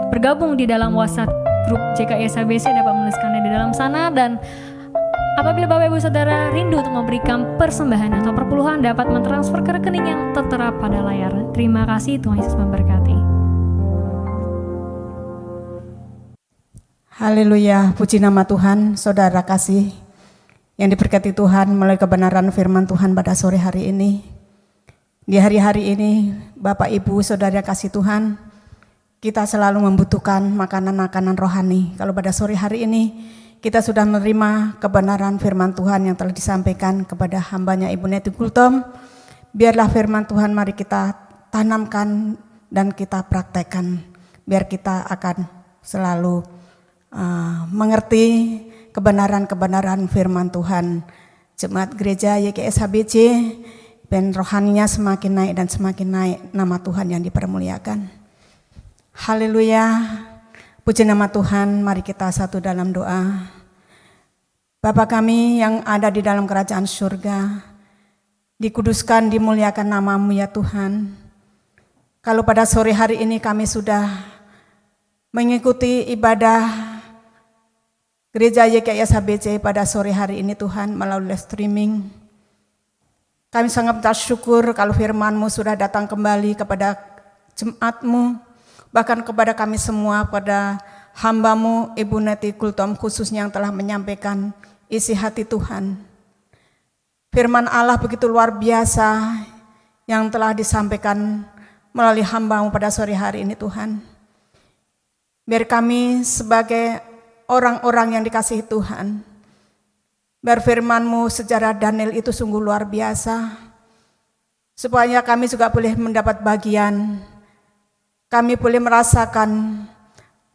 bergabung di dalam WhatsApp grup CKI SABC, dapat menuliskannya di dalam sana. Dan apabila Bapak Ibu Saudara rindu untuk memberikan persembahan atau perpuluhan, dapat mentransfer ke rekening yang tertera pada layar. Terima kasih, Tuhan Yesus memberkati. Haleluya, puji nama Tuhan. Saudara kasih yang diberkati Tuhan melalui kebenaran firman Tuhan pada sore hari ini. Di hari-hari ini Bapak Ibu Saudara kasih Tuhan, kita selalu membutuhkan makanan-makanan rohani. Kalau pada sore hari ini kita sudah menerima kebenaran firman Tuhan yang telah disampaikan kepada hambanya Ibu Neti Gultom, biarlah firman Tuhan mari kita tanamkan dan kita praktekkan biar kita akan selalu mengerti kebenaran-kebenaran firman Tuhan. Jemaat gereja YKS HBC, ben rohaninya semakin naik dan semakin naik, nama Tuhan yang dipermuliakan. Haleluya, puji nama Tuhan. Mari kita satu dalam doa. Bapa kami yang ada di dalam kerajaan surga, dikuduskan, dimuliakan nama-Mu ya Tuhan. Kalau pada sore hari ini kami sudah mengikuti ibadah Gereja YKS HBC pada sore hari ini Tuhan melalui live streaming, kami sangat bersyukur kalau firman-Mu sudah datang kembali kepada jemaat-Mu, bahkan kepada kami semua, pada hamba-Mu Ibu Neti Kultom khususnya yang telah menyampaikan isi hati Tuhan. Firman Allah begitu luar biasa yang telah disampaikan melalui hamba-Mu pada sore hari ini Tuhan. Biar kami sebagai orang-orang yang dikasihi Tuhan, biar firman-Mu sejarah Daniel itu sungguh luar biasa, supaya kami juga boleh mendapat bagian, kami boleh merasakan,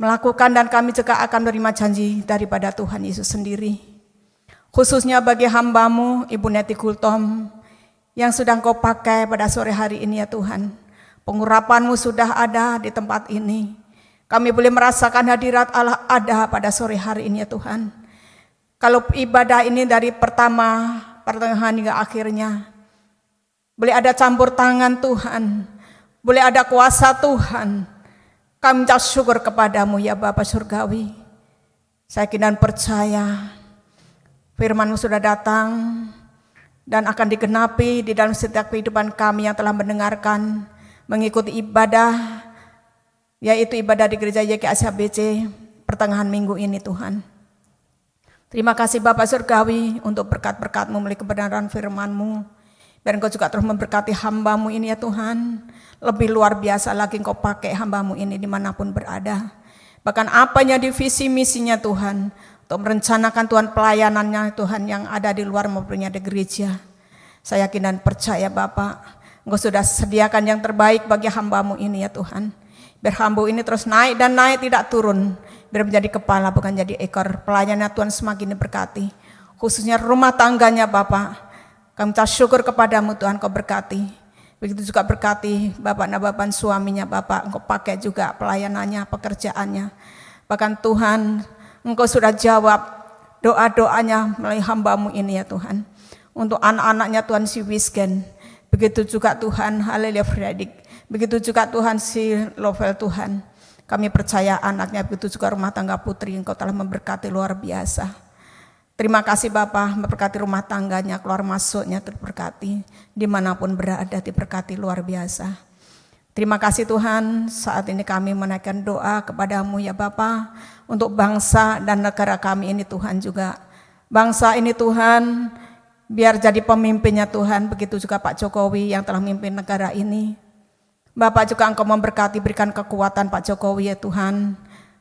melakukan, dan kami juga akan menerima janji daripada Tuhan Yesus sendiri. Khususnya bagi hamba-Mu Ibu Neti Kultom yang sudah Engkau pakai pada sore hari ini ya Tuhan. Pengurapan-Mu sudah ada di tempat ini. Kami boleh merasakan hadirat Allah ada pada sore hari ini ya Tuhan. Kalau ibadah ini dari pertama, pertengahan hingga akhirnya, boleh ada campur tangan Tuhan, boleh ada kuasa Tuhan. Kami ucap syukur kepadamu ya Bapa Surgawi. Saya yakin dan percaya firman-Mu sudah datang dan akan digenapi di dalam setiap kehidupan kami yang telah mendengarkan, mengikuti ibadah, yaitu ibadah di gereja YKS HBC pertengahan minggu ini Tuhan. Terima kasih Bapak Surgawi untuk berkat-berkat-Mu melalui kebenaran firman-Mu. Biar Engkau juga terus memberkati hamba-Mu ini ya Tuhan. Lebih luar biasa lagi Engkau pakai hamba-Mu ini dimanapun berada. Bahkan apanya di visi misinya Tuhan, untuk merencanakan Tuhan pelayanannya Tuhan yang ada di luar maupun di gereja. Saya yakin dan percaya Bapak, Engkau sudah sediakan yang terbaik bagi hamba-Mu ini ya Tuhan. Biar hamba ini terus naik dan naik tidak turun. Biar menjadi kepala bukan jadi ekor. Pelayanannya Tuhan semakin diberkati. Khususnya rumah tangganya Bapak. Kami ucap syukur kepadamu Tuhan, Kau berkati. Begitu juga berkati bapak-bapak suaminya Bapak. Engkau pakai juga pelayanannya, pekerjaannya. Bahkan Tuhan, Engkau sudah jawab doa-doanya melalui hamba-Mu ini ya Tuhan. Untuk anak-anaknya Tuhan si Wisgen. Begitu juga Tuhan, haleluya Fredik. Begitu juga Tuhan si Lovel Tuhan. Kami percaya anaknya, begitu juga rumah tangga putri, Engkau telah memberkati luar biasa. Terima kasih Bapak, memberkati rumah tangganya, keluar masuknya terberkati. Dimanapun berada diberkati luar biasa. Terima kasih Tuhan, saat ini kami menaikkan doa kepadamu ya Bapak. Untuk bangsa dan negara kami ini Tuhan juga. Bangsa ini Tuhan, biar jadi pemimpinnya Tuhan. Begitu juga Pak Jokowi yang telah memimpin negara ini. Bapak juga Engkau memberkati, berikan kekuatan Pak Jokowi ya Tuhan,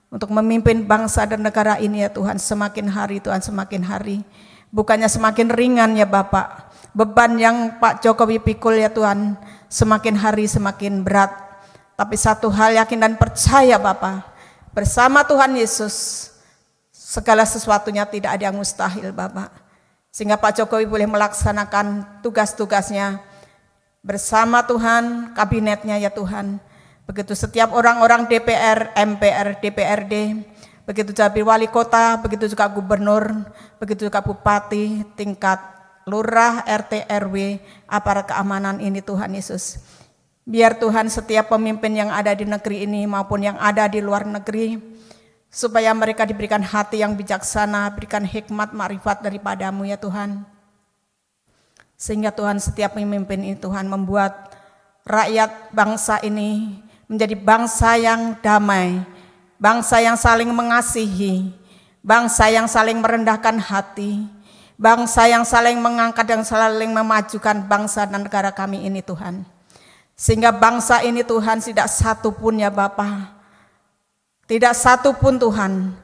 untuk memimpin bangsa dan negara ini ya Tuhan, semakin hari Tuhan semakin hari, bukannya semakin ringan ya Bapak, beban yang Pak Jokowi pikul ya Tuhan, semakin hari semakin berat, tapi satu hal yakin dan percaya Bapak, bersama Tuhan Yesus, segala sesuatunya tidak ada yang mustahil Bapak, sehingga Pak Jokowi boleh melaksanakan tugas-tugasnya, bersama Tuhan, kabinetnya ya Tuhan. Begitu setiap orang-orang DPR, MPR, DPRD, begitu juga wali kota, begitu juga gubernur, begitu juga bupati, tingkat lurah, RT, RW, aparat keamanan ini Tuhan Yesus. Biar Tuhan setiap pemimpin yang ada di negeri ini maupun yang ada di luar negeri, supaya mereka diberikan hati yang bijaksana, berikan hikmat, makrifat daripada-Mu ya Tuhan. Sehingga Tuhan setiap pemimpin ini Tuhan membuat rakyat bangsa ini menjadi bangsa yang damai, bangsa yang saling mengasihi, bangsa yang saling merendahkan hati, bangsa yang saling mengangkat dan saling memajukan bangsa dan negara kami ini Tuhan. Sehingga bangsa ini Tuhan tidak satu pun ya Bapa, tidak satu pun Tuhan,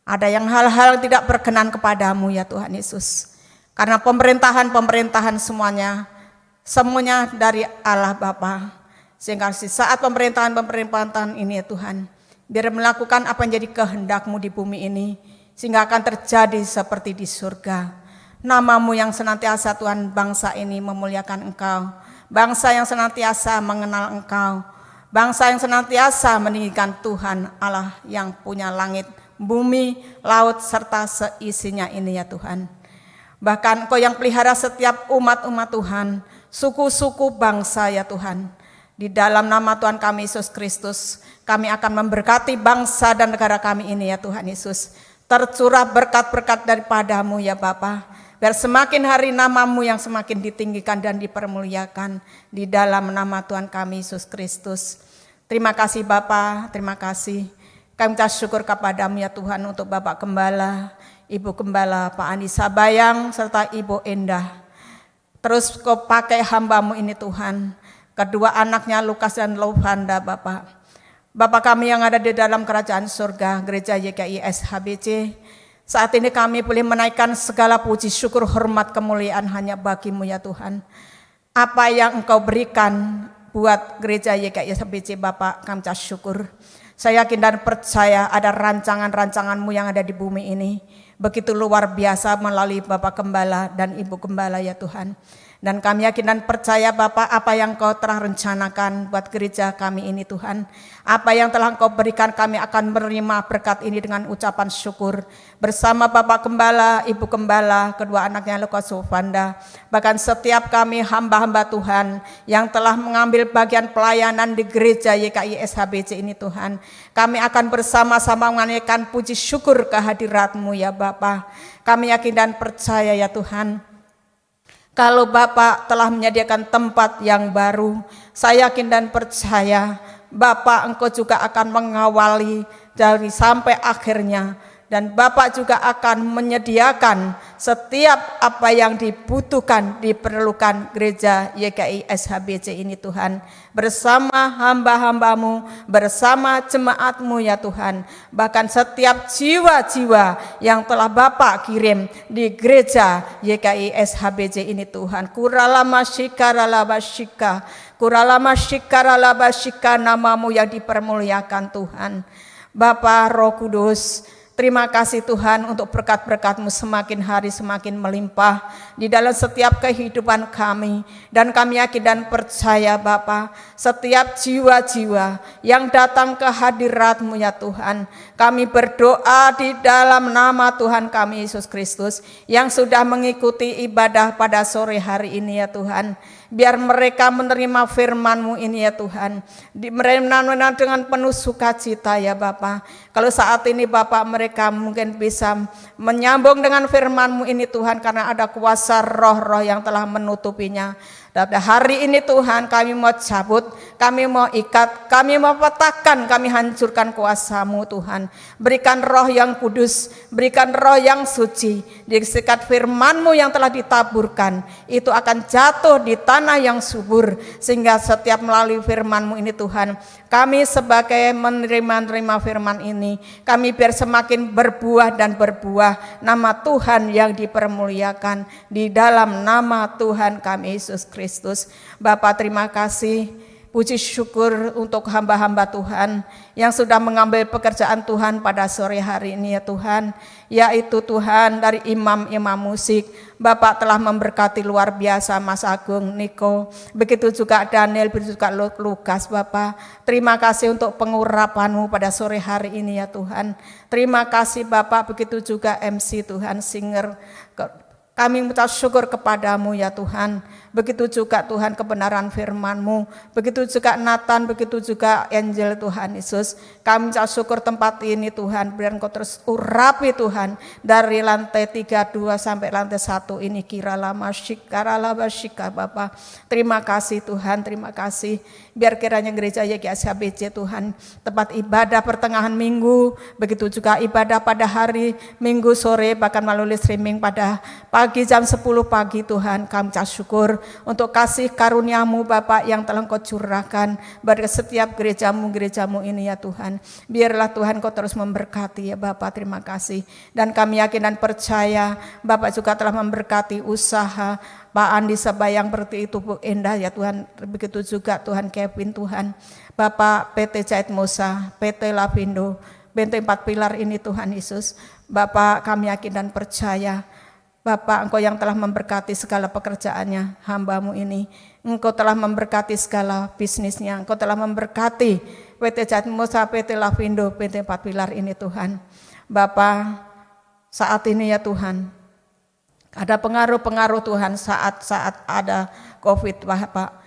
ada yang hal-hal tidak berkenan kepadamu ya Tuhan Yesus. Karena pemerintahan semuanya dari Allah Bapa. Sehingga di saat pemerintahan ini ya Tuhan, biar melakukan apa yang jadi kehendak-Mu di bumi ini, sehingga akan terjadi seperti di surga. Nama-Mu yang senantiasa Tuhan, bangsa ini memuliakan Engkau, bangsa yang senantiasa mengenal Engkau, bangsa yang senantiasa meninggikan Tuhan Allah yang punya langit, bumi, laut, serta seisinya ini ya Tuhan. Bahkan Engkau yang pelihara setiap umat-umat Tuhan, suku-suku bangsa ya Tuhan. Di dalam nama Tuhan kami Yesus Kristus, kami akan memberkati bangsa dan negara kami ini ya Tuhan Yesus. Tercurah berkat-berkat daripada-Mu ya Bapa. Biar semakin hari nama-Mu yang semakin ditinggikan dan dipermuliakan di dalam nama Tuhan kami Yesus Kristus. Terima kasih Bapa, terima kasih. Kami minta syukur kepada-Mu ya Tuhan untuk Bapak Gembala, Ibu Gembala, Pak Andi Sabayang, serta Ibu Endah. Terus Kau pakai hamba-Mu ini Tuhan, kedua anaknya Lukas dan Lovanda Bapak. Bapak kami yang ada di dalam kerajaan surga, Gereja YKI SHBC, saat ini kami boleh menaikkan segala puji, syukur, hormat, kemuliaan hanya bagi-Mu ya Tuhan. Apa yang Engkau berikan buat Gereja YKI SHBC Bapak, kami ucap syukur. Saya yakin dan percaya ada rancangan-rancangan-Mu yang ada di bumi ini, begitu luar biasa melalui Bapak Gembala dan Ibu Gembala ya Tuhan. Dan kami yakin dan percaya Bapak, apa yang Kau telah rencanakan buat gereja kami ini Tuhan, apa yang telah Kau berikan, kami akan menerima berkat ini dengan ucapan syukur. Bersama Bapak Gembala, Ibu Gembala, kedua anaknya Lukas Sofanda, bahkan setiap kami hamba-hamba Tuhan yang telah mengambil bagian pelayanan di gereja YKI SHBC ini Tuhan, kami akan bersama-sama menyanyikan puji syukur kehadirat-Mu ya Bapak. Kami yakin dan percaya ya Tuhan, kalau Bapak telah menyediakan tempat yang baru, saya yakin dan percaya Bapak Engkau juga akan mengawali dari sampai akhirnya. Dan Bapak juga akan menyediakan setiap apa yang dibutuhkan, diperlukan gereja YKI SHBC ini Tuhan. Bersama hamba-hamba-Mu, bersama jemaat-Mu ya Tuhan. Bahkan setiap jiwa-jiwa yang telah Bapak kirim di gereja YKI SHBC ini Tuhan. Kuralama shikaralabashika, kuralama shikaralabashika, nama-Mu yang dipermuliakan Tuhan. Bapa Roh Kudus, terima kasih Tuhan untuk berkat-berkat-Mu semakin hari semakin melimpah di dalam setiap kehidupan kami. Dan kami yakin dan percaya Bapa, setiap jiwa-jiwa yang datang ke hadirat-Mu ya Tuhan, kami berdoa di dalam nama Tuhan kami Yesus Kristus yang sudah mengikuti ibadah pada sore hari ini ya Tuhan. Biar mereka menerima firman-Mu ini ya Tuhan, menerima dengan penuh sukacita ya Bapa. Kalau saat ini Bapak mereka mungkin bisa menyambung dengan firman-Mu ini Tuhan, karena ada kuasa roh-roh yang telah menutupinya. Dan hari ini Tuhan kami mau cabut, kami mau ikat, kami mau patahkan, kami hancurkan kuasa-Mu Tuhan. Berikan roh yang kudus, berikan roh yang suci. Disikat firman-Mu yang telah ditaburkan, itu akan jatuh di tanah yang subur. Sehingga setiap melalui firman-Mu ini Tuhan, kami sebagai menerima firman ini, kami biar semakin berbuah dan berbuah. Nama Tuhan yang dipermuliakan di dalam nama Tuhan kami Yesus Kristus. Bapa terima kasih, puji syukur untuk hamba-hamba Tuhan yang sudah mengambil pekerjaan Tuhan pada sore hari ini ya Tuhan. Yaitu Tuhan dari imam-imam musik, Bapak telah memberkati luar biasa Mas Agung, Niko, begitu juga Daniel, begitu juga Lukas Bapak. Terima kasih untuk pengurapan-Mu pada sore hari ini ya Tuhan. Terima kasih Bapak, begitu juga MC Tuhan, singer. Kami minta syukur kepada-Mu ya Tuhan. Begitu juga Tuhan kebenaran firman-Mu, begitu juga Nathan, begitu juga Angel Tuhan Yesus. Kami minta syukur tempat ini Tuhan, biar Engkau terus urapi Tuhan dari lantai 32 sampai lantai 1 ini, kiralama shikaralaba shika Bapak. Terima kasih Tuhan, terima kasih. Biar kiranya gereja YKI SHBC Tuhan, tempat ibadah pertengahan minggu, begitu juga ibadah pada hari Minggu sore, bahkan melalui streaming pada pagi jam 10 pagi Tuhan, kami ucap syukur untuk kasih karunia-Mu Bapak yang telah Engkau curahkan bagi setiap gerejamu ini ya Tuhan. Biarlah Tuhan Kau terus memberkati ya Bapak, terima kasih. Dan kami yakin dan percaya Bapak juga telah memberkati usaha Pak Andi Sebayang seperti itu Bu Endah ya Tuhan. Begitu juga Tuhan Kevin Tuhan. Bapak PT Jait Musa, PT Lapindo, PT 4 Pilar ini Tuhan Yesus. Bapak kami yakin dan percaya Bapak Engkau yang telah memberkati segala pekerjaannya hamba-Mu ini. Engkau telah memberkati segala bisnisnya. Engkau telah memberkati PT Jait Musa, PT Lapindo, PT 4 Pilar ini Tuhan. Bapak saat ini ya Tuhan, ada pengaruh-pengaruh Tuhan saat ada COVID Bapak.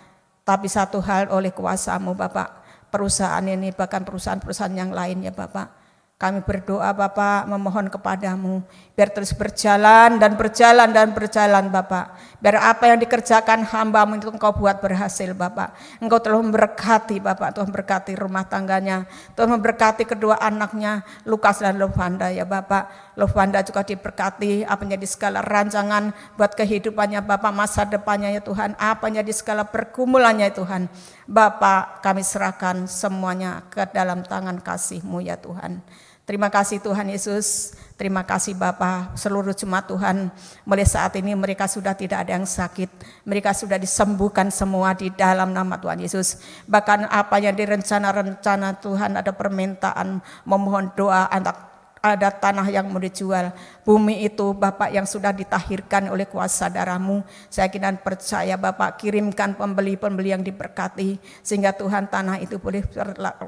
Tapi satu hal oleh kuasa-Mu Bapak, perusahaan ini bahkan perusahaan-perusahaan yang lain ya Bapak. Kami berdoa Bapak, memohon kepadamu biar terus berjalan dan berjalan dan berjalan Bapak. Biar apa yang dikerjakan hamba-Mu itu Engkau buat berhasil Bapak. Engkau telah memberkati Bapak, Tuhan memberkati rumah tangganya, Tuhan memberkati kedua anaknya Lukas dan Lovanda ya Bapak. Lovanda juga diberkati apa yang jadi segala rancangan buat kehidupannya Bapak, masa depannya ya Tuhan. Apa yang jadi segala pergumulannya ya Tuhan. Bapak kami serahkan semuanya ke dalam tangan kasih-Mu ya Tuhan. Terima kasih Tuhan Yesus, terima kasih Bapa, seluruh jemaat Tuhan. Mulai saat ini mereka sudah tidak ada yang sakit, mereka sudah disembuhkan semua di dalam nama Tuhan Yesus. Bahkan apa yang direncana-rencana Tuhan, ada permintaan, memohon doa, ada tanah yang mau dijual, bumi itu Bapak yang sudah ditahirkan oleh kuasa darah-Mu. Saya yakin dan percaya Bapak kirimkan pembeli-pembeli yang diberkati, sehingga Tuhan tanah itu boleh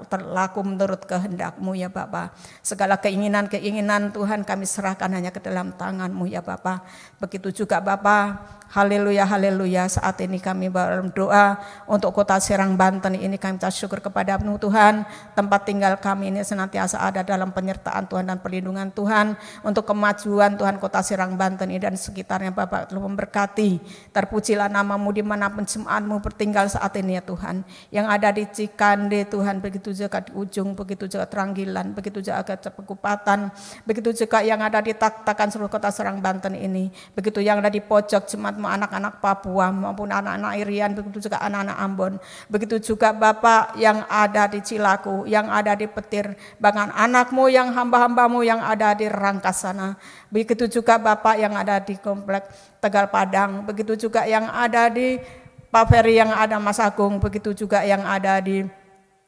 terlaku menurut kehendak-Mu ya Bapak. Segala keinginan-keinginan Tuhan kami serahkan hanya ke dalam tangan-Mu ya Bapak. Begitu juga Bapak, haleluya, haleluya. Saat ini kami berdoa untuk kota Serang Banten ini, kami bersyukur kepada-Mu Tuhan. Tempat tinggal kami ini senantiasa ada dalam penyertaan Tuhan dan perlindungan Tuhan. Untuk kemajuan Tuhan kota Serang Banten ini dan sekitarnya Bapak telah memberkati. Terpujilah nama-Mu dimanapun jemaat-Mu bertinggal saat ini ya Tuhan. Yang ada di Cikande Tuhan, begitu juga di Ujung, begitu juga Tranggilan, begitu juga ke Pekupatan, begitu juga yang ada di Tak-Takan seluruh kota Serang Banten ini, begitu yang ada di pojok jemaat anak-anak Papua maupun anak-anak Irian, begitu juga anak-anak Ambon, begitu juga Bapak yang ada di Cilaku, yang ada di Petir, bahkan anak-Mu yang hamba-hamba-Mu yang ada di Rangkas sana, begitu juga Bapak yang ada di komplek Tegal Padang, begitu juga yang ada di Pak Ferry yang ada Mas Agung, begitu juga yang ada di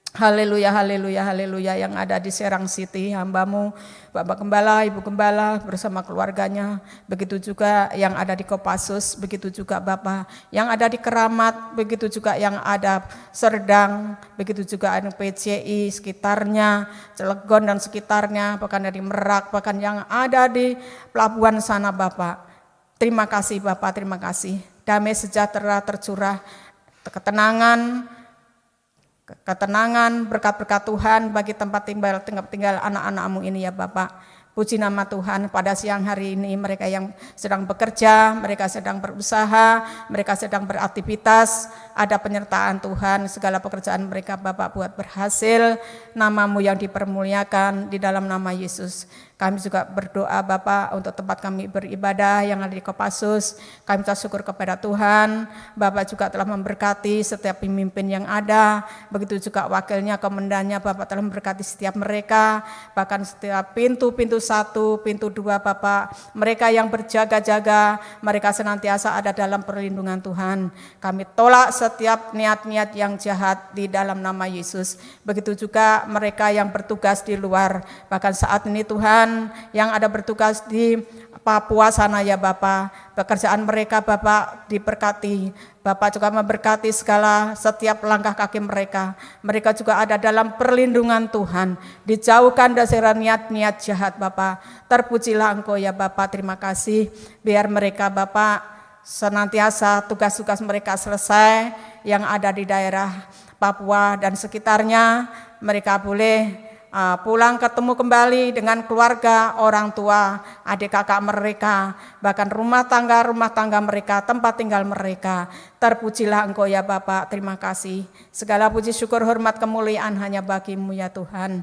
haleluya, haleluya, haleluya yang ada di Serang City, hamba-Mu Bapak Gembala, Ibu Gembala bersama keluarganya, begitu juga yang ada di Kopassus, begitu juga Bapak yang ada di Keramat, begitu juga yang ada Serdang, begitu juga ada PCI sekitarnya, Cilegon dan sekitarnya, bahkan dari Merak, bahkan yang ada di pelabuhan sana Bapak. Terima kasih Bapak, terima kasih. Damai sejahtera tercurah, ketenangan, berkat-berkat Tuhan bagi tempat tinggal anak-anak-Mu ini ya Bapak. Puji nama Tuhan, pada siang hari ini mereka yang sedang bekerja, mereka sedang berusaha, mereka sedang beraktivitas, ada penyertaan Tuhan, segala pekerjaan mereka Bapak buat berhasil, nama-Mu yang dipermuliakan di dalam nama Yesus. Kami juga berdoa Bapak untuk tempat kami beribadah yang ada di Kopassus. Kami bersyukur kepada Tuhan. Bapak juga telah memberkati setiap pemimpin yang ada. Begitu juga wakilnya, komandannya Bapak telah memberkati setiap mereka. Bahkan setiap pintu 1, pintu 2 Bapak. Mereka yang berjaga-jaga, mereka senantiasa ada dalam perlindungan Tuhan. Kami tolak setiap niat-niat yang jahat di dalam nama Yesus. Begitu juga mereka yang bertugas di luar. Bahkan saat ini Tuhan, yang ada bertugas di Papua sana ya Bapak, pekerjaan mereka Bapak diberkati. Bapak juga memberkati segala setiap langkah kaki mereka. Mereka juga ada dalam perlindungan Tuhan, dijauhkan dari niat-niat jahat Bapak. Terpujilah Engkau ya Bapak, terima kasih. Biar mereka Bapak senantiasa tugas-tugas mereka selesai yang ada di daerah Papua dan sekitarnya, mereka boleh pulang ketemu kembali dengan keluarga, orang tua, adik kakak mereka, bahkan rumah tangga mereka, tempat tinggal mereka. Terpujilah Engkau ya Bapak, terima kasih. Segala puji syukur hormat kemuliaan hanya bagi-Mu ya Tuhan.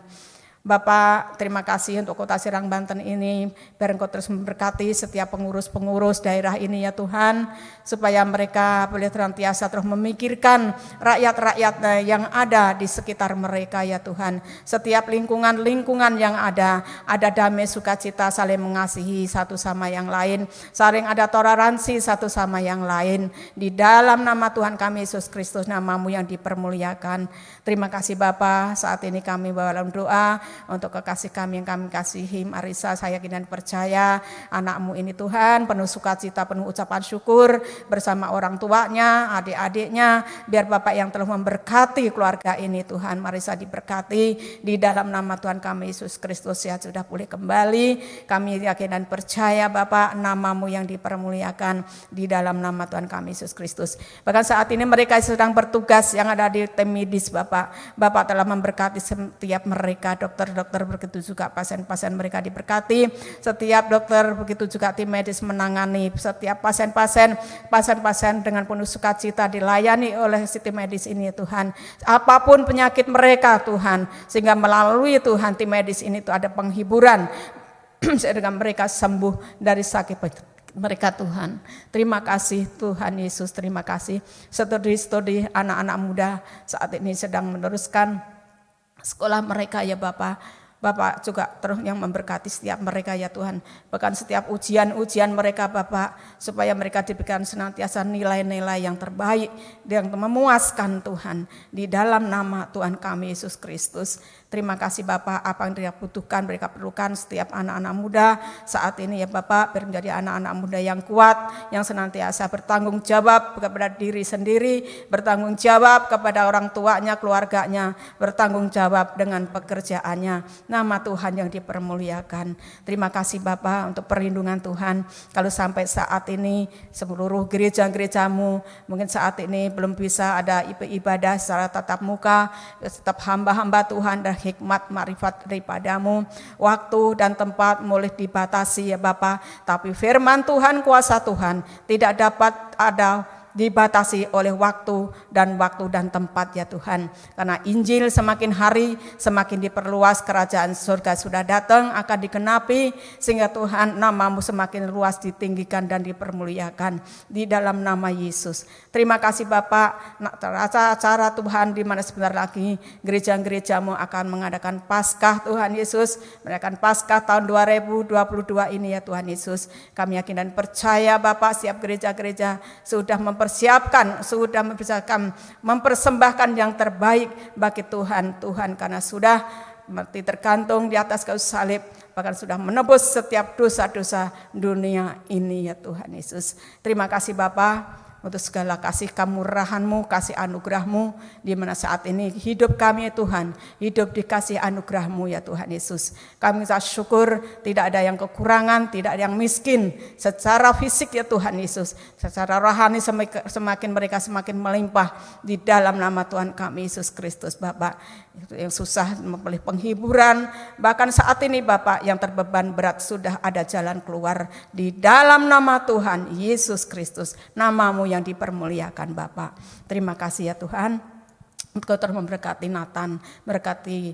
Bapak, terima kasih untuk Kota Serang Banten ini. Biar Engkau terus memberkati setiap pengurus-pengurus daerah ini ya Tuhan. Supaya mereka boleh senantiasa terus memikirkan rakyat-rakyat yang ada di sekitar mereka ya Tuhan. Setiap lingkungan-lingkungan yang ada damai sukacita, saling mengasihi satu sama yang lain. Saling ada toleransi satu sama yang lain. Di dalam nama Tuhan kami Yesus Kristus, namamu yang dipermuliakan. Terima kasih Bapa, saat ini kami bawa dalam doa untuk kekasih kami yang kami kasihi Marisa. Saya yakin dan percaya anakmu ini Tuhan penuh sukacita, penuh ucapan syukur bersama orang tuanya, adik-adiknya. Biar Bapak yang telah memberkati keluarga ini Tuhan, Marisa diberkati di dalam nama Tuhan kami Yesus Kristus. Ya sudah pulih kembali, kami yakin dan percaya Bapak namamu yang dipermuliakan di dalam nama Tuhan kami Yesus Kristus. Bahkan saat ini mereka sedang bertugas yang ada di tim medis Bapak telah memberkati setiap mereka, dokter-dokter begitu juga pasien-pasien mereka diberkati, setiap dokter begitu juga tim medis menangani setiap pasien-pasien dengan penuh sukacita dilayani oleh si tim medis ini Tuhan. Apapun penyakit mereka Tuhan, sehingga melalui Tuhan tim medis ini itu ada penghiburan sehingga mereka sembuh dari sakit mereka Tuhan. Terima kasih Tuhan Yesus, terima kasih. Studi anak-anak muda saat ini sedang meneruskan sekolah mereka ya Bapak. Bapak juga terus yang memberkati setiap mereka ya Tuhan. Bahkan setiap ujian mereka Bapak, supaya mereka diberikan senantiasa nilai-nilai yang terbaik, yang memuaskan Tuhan. Di dalam nama Tuhan kami Yesus Kristus. Terima kasih Bapak, apa yang mereka butuhkan, mereka perlukan setiap anak-anak muda saat ini ya Bapak, biar menjadi anak-anak muda yang kuat, yang senantiasa bertanggung jawab kepada diri sendiri, bertanggung jawab kepada orang tuanya, keluarganya, bertanggung jawab dengan pekerjaannya. Nama Tuhan yang dipermuliakan. Terima kasih Bapak untuk perlindungan Tuhan. Kalau sampai saat ini seluruh gereja-gerejamu mungkin saat ini belum bisa ada ibadah secara tatap muka, tetap hamba-hamba Tuhan dan hikmat makrifat daripadamu. Waktu dan tempat boleh dibatasi ya Bapak, tapi firman Tuhan, kuasa Tuhan tidak dapat ada dibatasi oleh waktu dan tempat ya Tuhan. Karena Injil semakin hari semakin diperluas, kerajaan surga sudah datang, akan dikenapi, sehingga Tuhan namamu semakin luas ditinggikan dan dipermuliakan di dalam nama Yesus. Terima kasih Bapak. Acara Tuhan di mana sebentar lagi gereja-gerejamu akan mengadakan Paskah Tuhan Yesus, mengadakan Paskah tahun 2022 ini ya Tuhan Yesus. Kami yakin dan percaya Bapak, setiap gereja-gereja sudah mempersembahkan yang terbaik bagi Tuhan karena sudah mati tergantung di atas kayu salib, bahkan sudah menebus setiap dosa-dosa dunia ini ya Tuhan Yesus. Terima kasih Bapa untuk segala kasih kemurahan-Mu, kasih anugerah-Mu, di mana saat ini hidup kami ya Tuhan, hidup dikasih anugerah-Mu ya Tuhan Yesus. Kami syukur tidak ada yang kekurangan, tidak ada yang miskin secara fisik ya Tuhan Yesus. Secara rohani semakin mereka semakin melimpah di dalam nama Tuhan kami Yesus Kristus Bapak. Yang susah memilih penghiburan, bahkan saat ini Bapak yang terbeban berat sudah ada jalan keluar di dalam nama Tuhan Yesus Kristus. Namamu yang dipermuliakan Bapak. Terima kasih ya Tuhan. Engkau terus memberkati Nathan, berkati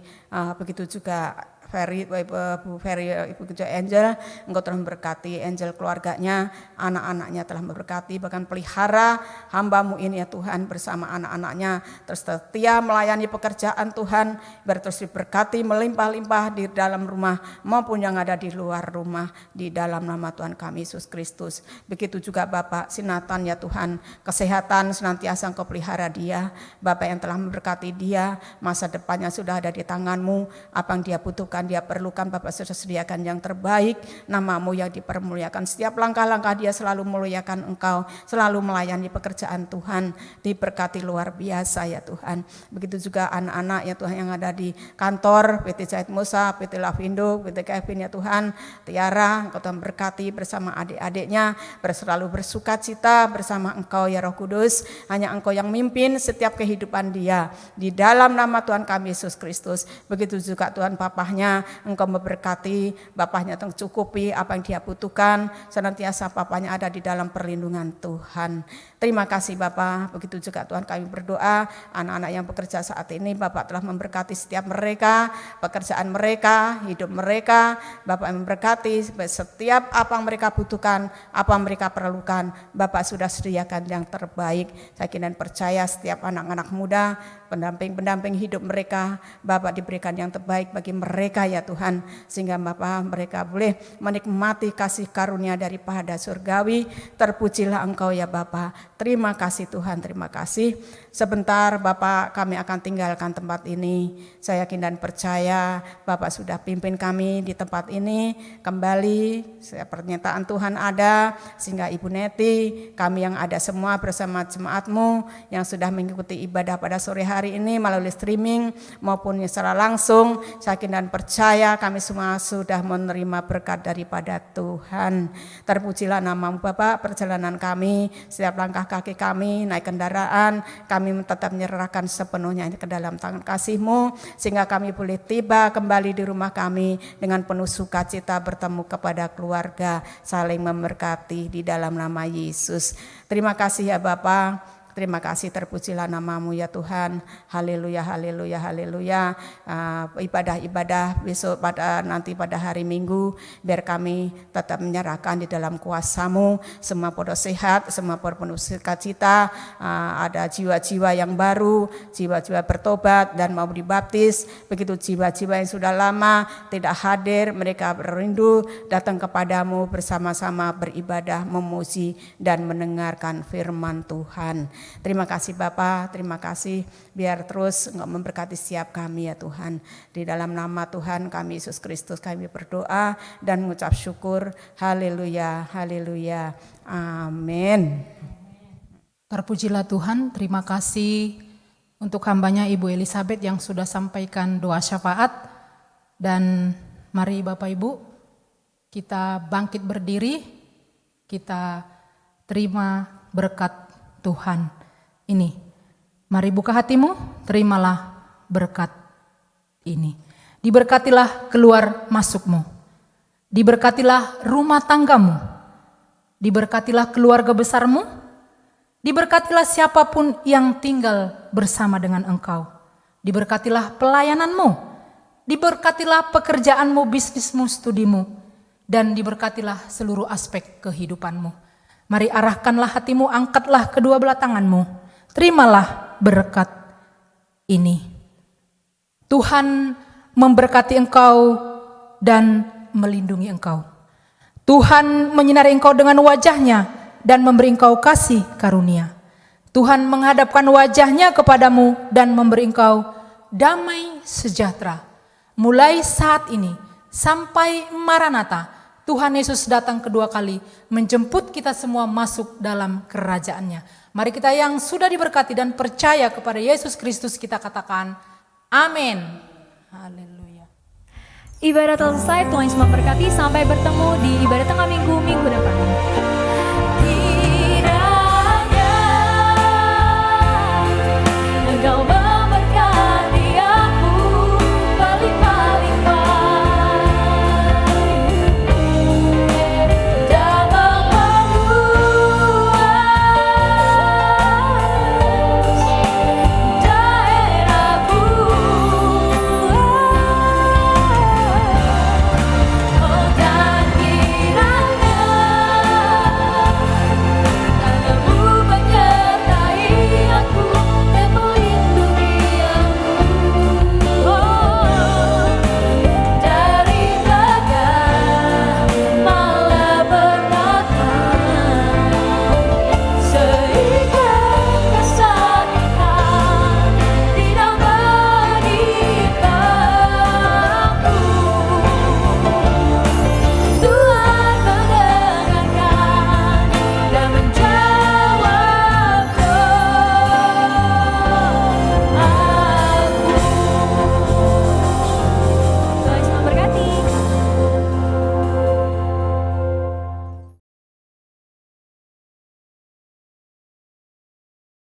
begitu juga Bu Ferry, Ibu Gereja Angel, Engkau telah memberkati Angel keluarganya, anak-anaknya telah memberkati, bahkan pelihara hamba-Mu ini ya Tuhan bersama anak-anaknya, terus setia melayani pekerjaan Tuhan, biar terus diberkati melimpah-limpah di dalam rumah maupun yang ada di luar rumah, di dalam nama Tuhan kami Yesus Kristus. Begitu juga Bapak Sinatan ya Tuhan, kesehatan senantiasa Engkau pelihara dia, Bapak yang telah memberkati dia, masa depannya sudah ada di tangan-Mu, apa yang dia butuhkan dia perlukan, Bapak sudah sediakan yang terbaik, namamu yang dipermuliakan. Setiap langkah-langkah dia selalu memuliakan Engkau, selalu melayani pekerjaan Tuhan, diberkati luar biasa ya Tuhan. Begitu juga anak-anak ya Tuhan yang ada di kantor PT Jahit Musa, PT Lavindo, PT Kevin ya Tuhan, Tiara, Engkau Tuhan berkati bersama adik-adiknya, selalu bersuka cita bersama Engkau ya Roh Kudus. Hanya Engkau yang mimpin setiap kehidupan dia, di dalam nama Tuhan kami Yesus Kristus. Begitu juga Tuhan papahnya hidupnya. Engkau memberkati, Bapaknya tercukupi apa yang dia butuhkan, senantiasa Bapaknya ada di dalam perlindungan Tuhan. Terima kasih Bapak, begitu juga Tuhan kami berdoa, anak-anak yang bekerja saat ini Bapak telah memberkati setiap mereka, pekerjaan mereka, hidup mereka, Bapak memberkati setiap apa yang mereka butuhkan, apa yang mereka perlukan, Bapak sudah sediakan yang terbaik. Saya yakin dan percaya setiap anak-anak muda, pendamping-pendamping hidup mereka, Bapak diberikan yang terbaik bagi mereka ya Tuhan, sehingga Bapak mereka boleh menikmati kasih karunia daripada surgawi. Terpujilah Engkau ya Bapak. Terima kasih Tuhan, terima kasih. Sebentar Bapak kami akan tinggalkan tempat ini. Saya yakin dan percaya Bapak sudah pimpin kami di tempat ini. Kembali pernyataan Tuhan ada, sehingga Ibu Neti, kami yang ada semua bersama jemaat-Mu yang sudah mengikuti ibadah pada sore hari ini melalui streaming maupun secara langsung. Saya yakin dan percaya kami semua sudah menerima berkat daripada Tuhan. Terpujilah nama-Mu Bapak, perjalanan kami, setiap langkah kaki kami, naik kendaraan, kami tetap menyerahkan sepenuhnya ke dalam tangan kasih-Mu, sehingga kami boleh tiba kembali di rumah kami dengan penuh sukacita bertemu kepada keluarga, saling memberkati di dalam nama Yesus. Terima kasih ya Bapak. Terima kasih, terpujilah nama-Mu ya Tuhan. Haleluya, haleluya, haleluya. Ibadah-ibadah besok nanti pada hari Minggu, biar kami tetap menyerahkan di dalam kuasa-Mu. Semua pada sehat, semua pada penuh sukacita. Ada jiwa-jiwa yang baru, jiwa-jiwa bertobat dan mau dibaptis. Begitu jiwa-jiwa yang sudah lama tidak hadir, mereka berindu datang kepadamu bersama-sama beribadah, memuji dan mendengarkan firman Tuhan. Terima kasih Bapa, terima kasih, biar terus Engkau memberkati setiap kami ya Tuhan. Di dalam nama Tuhan kami Yesus Kristus kami berdoa dan mengucap syukur. Haleluya, haleluya, amin. Terpujilah Tuhan, terima kasih untuk hambanya Ibu Elizabeth yang sudah sampaikan doa syafaat. Dan mari Bapak Ibu, kita bangkit berdiri, kita terima berkat Tuhan ini. Mari buka hatimu, terimalah berkat ini. Diberkatilah keluar masukmu, diberkatilah rumah tanggamu, diberkatilah keluarga besarmu, diberkatilah siapapun yang tinggal bersama dengan engkau, diberkatilah pelayananmu, diberkatilah pekerjaanmu, bisnismu, studimu, dan diberkatilah seluruh aspek kehidupanmu. Mari arahkanlah hatimu, angkatlah kedua belah tanganmu, terimalah berkat ini. Tuhan memberkati engkau dan melindungi engkau. Tuhan menyinari engkau dengan wajahnya dan memberi engkau kasih karunia. Tuhan menghadapkan wajahnya kepadamu dan memberi engkau damai sejahtera. Mulai saat ini sampai Maranatha, Tuhan Yesus datang kedua kali menjemput kita semua masuk dalam kerajaannya. Mari kita yang sudah diberkati dan percaya kepada Yesus Kristus kita katakan amin. Haleluya. Ibadah selesai, Tuhan Yesus memberkati. Sampai bertemu di ibadah tengah minggu depan.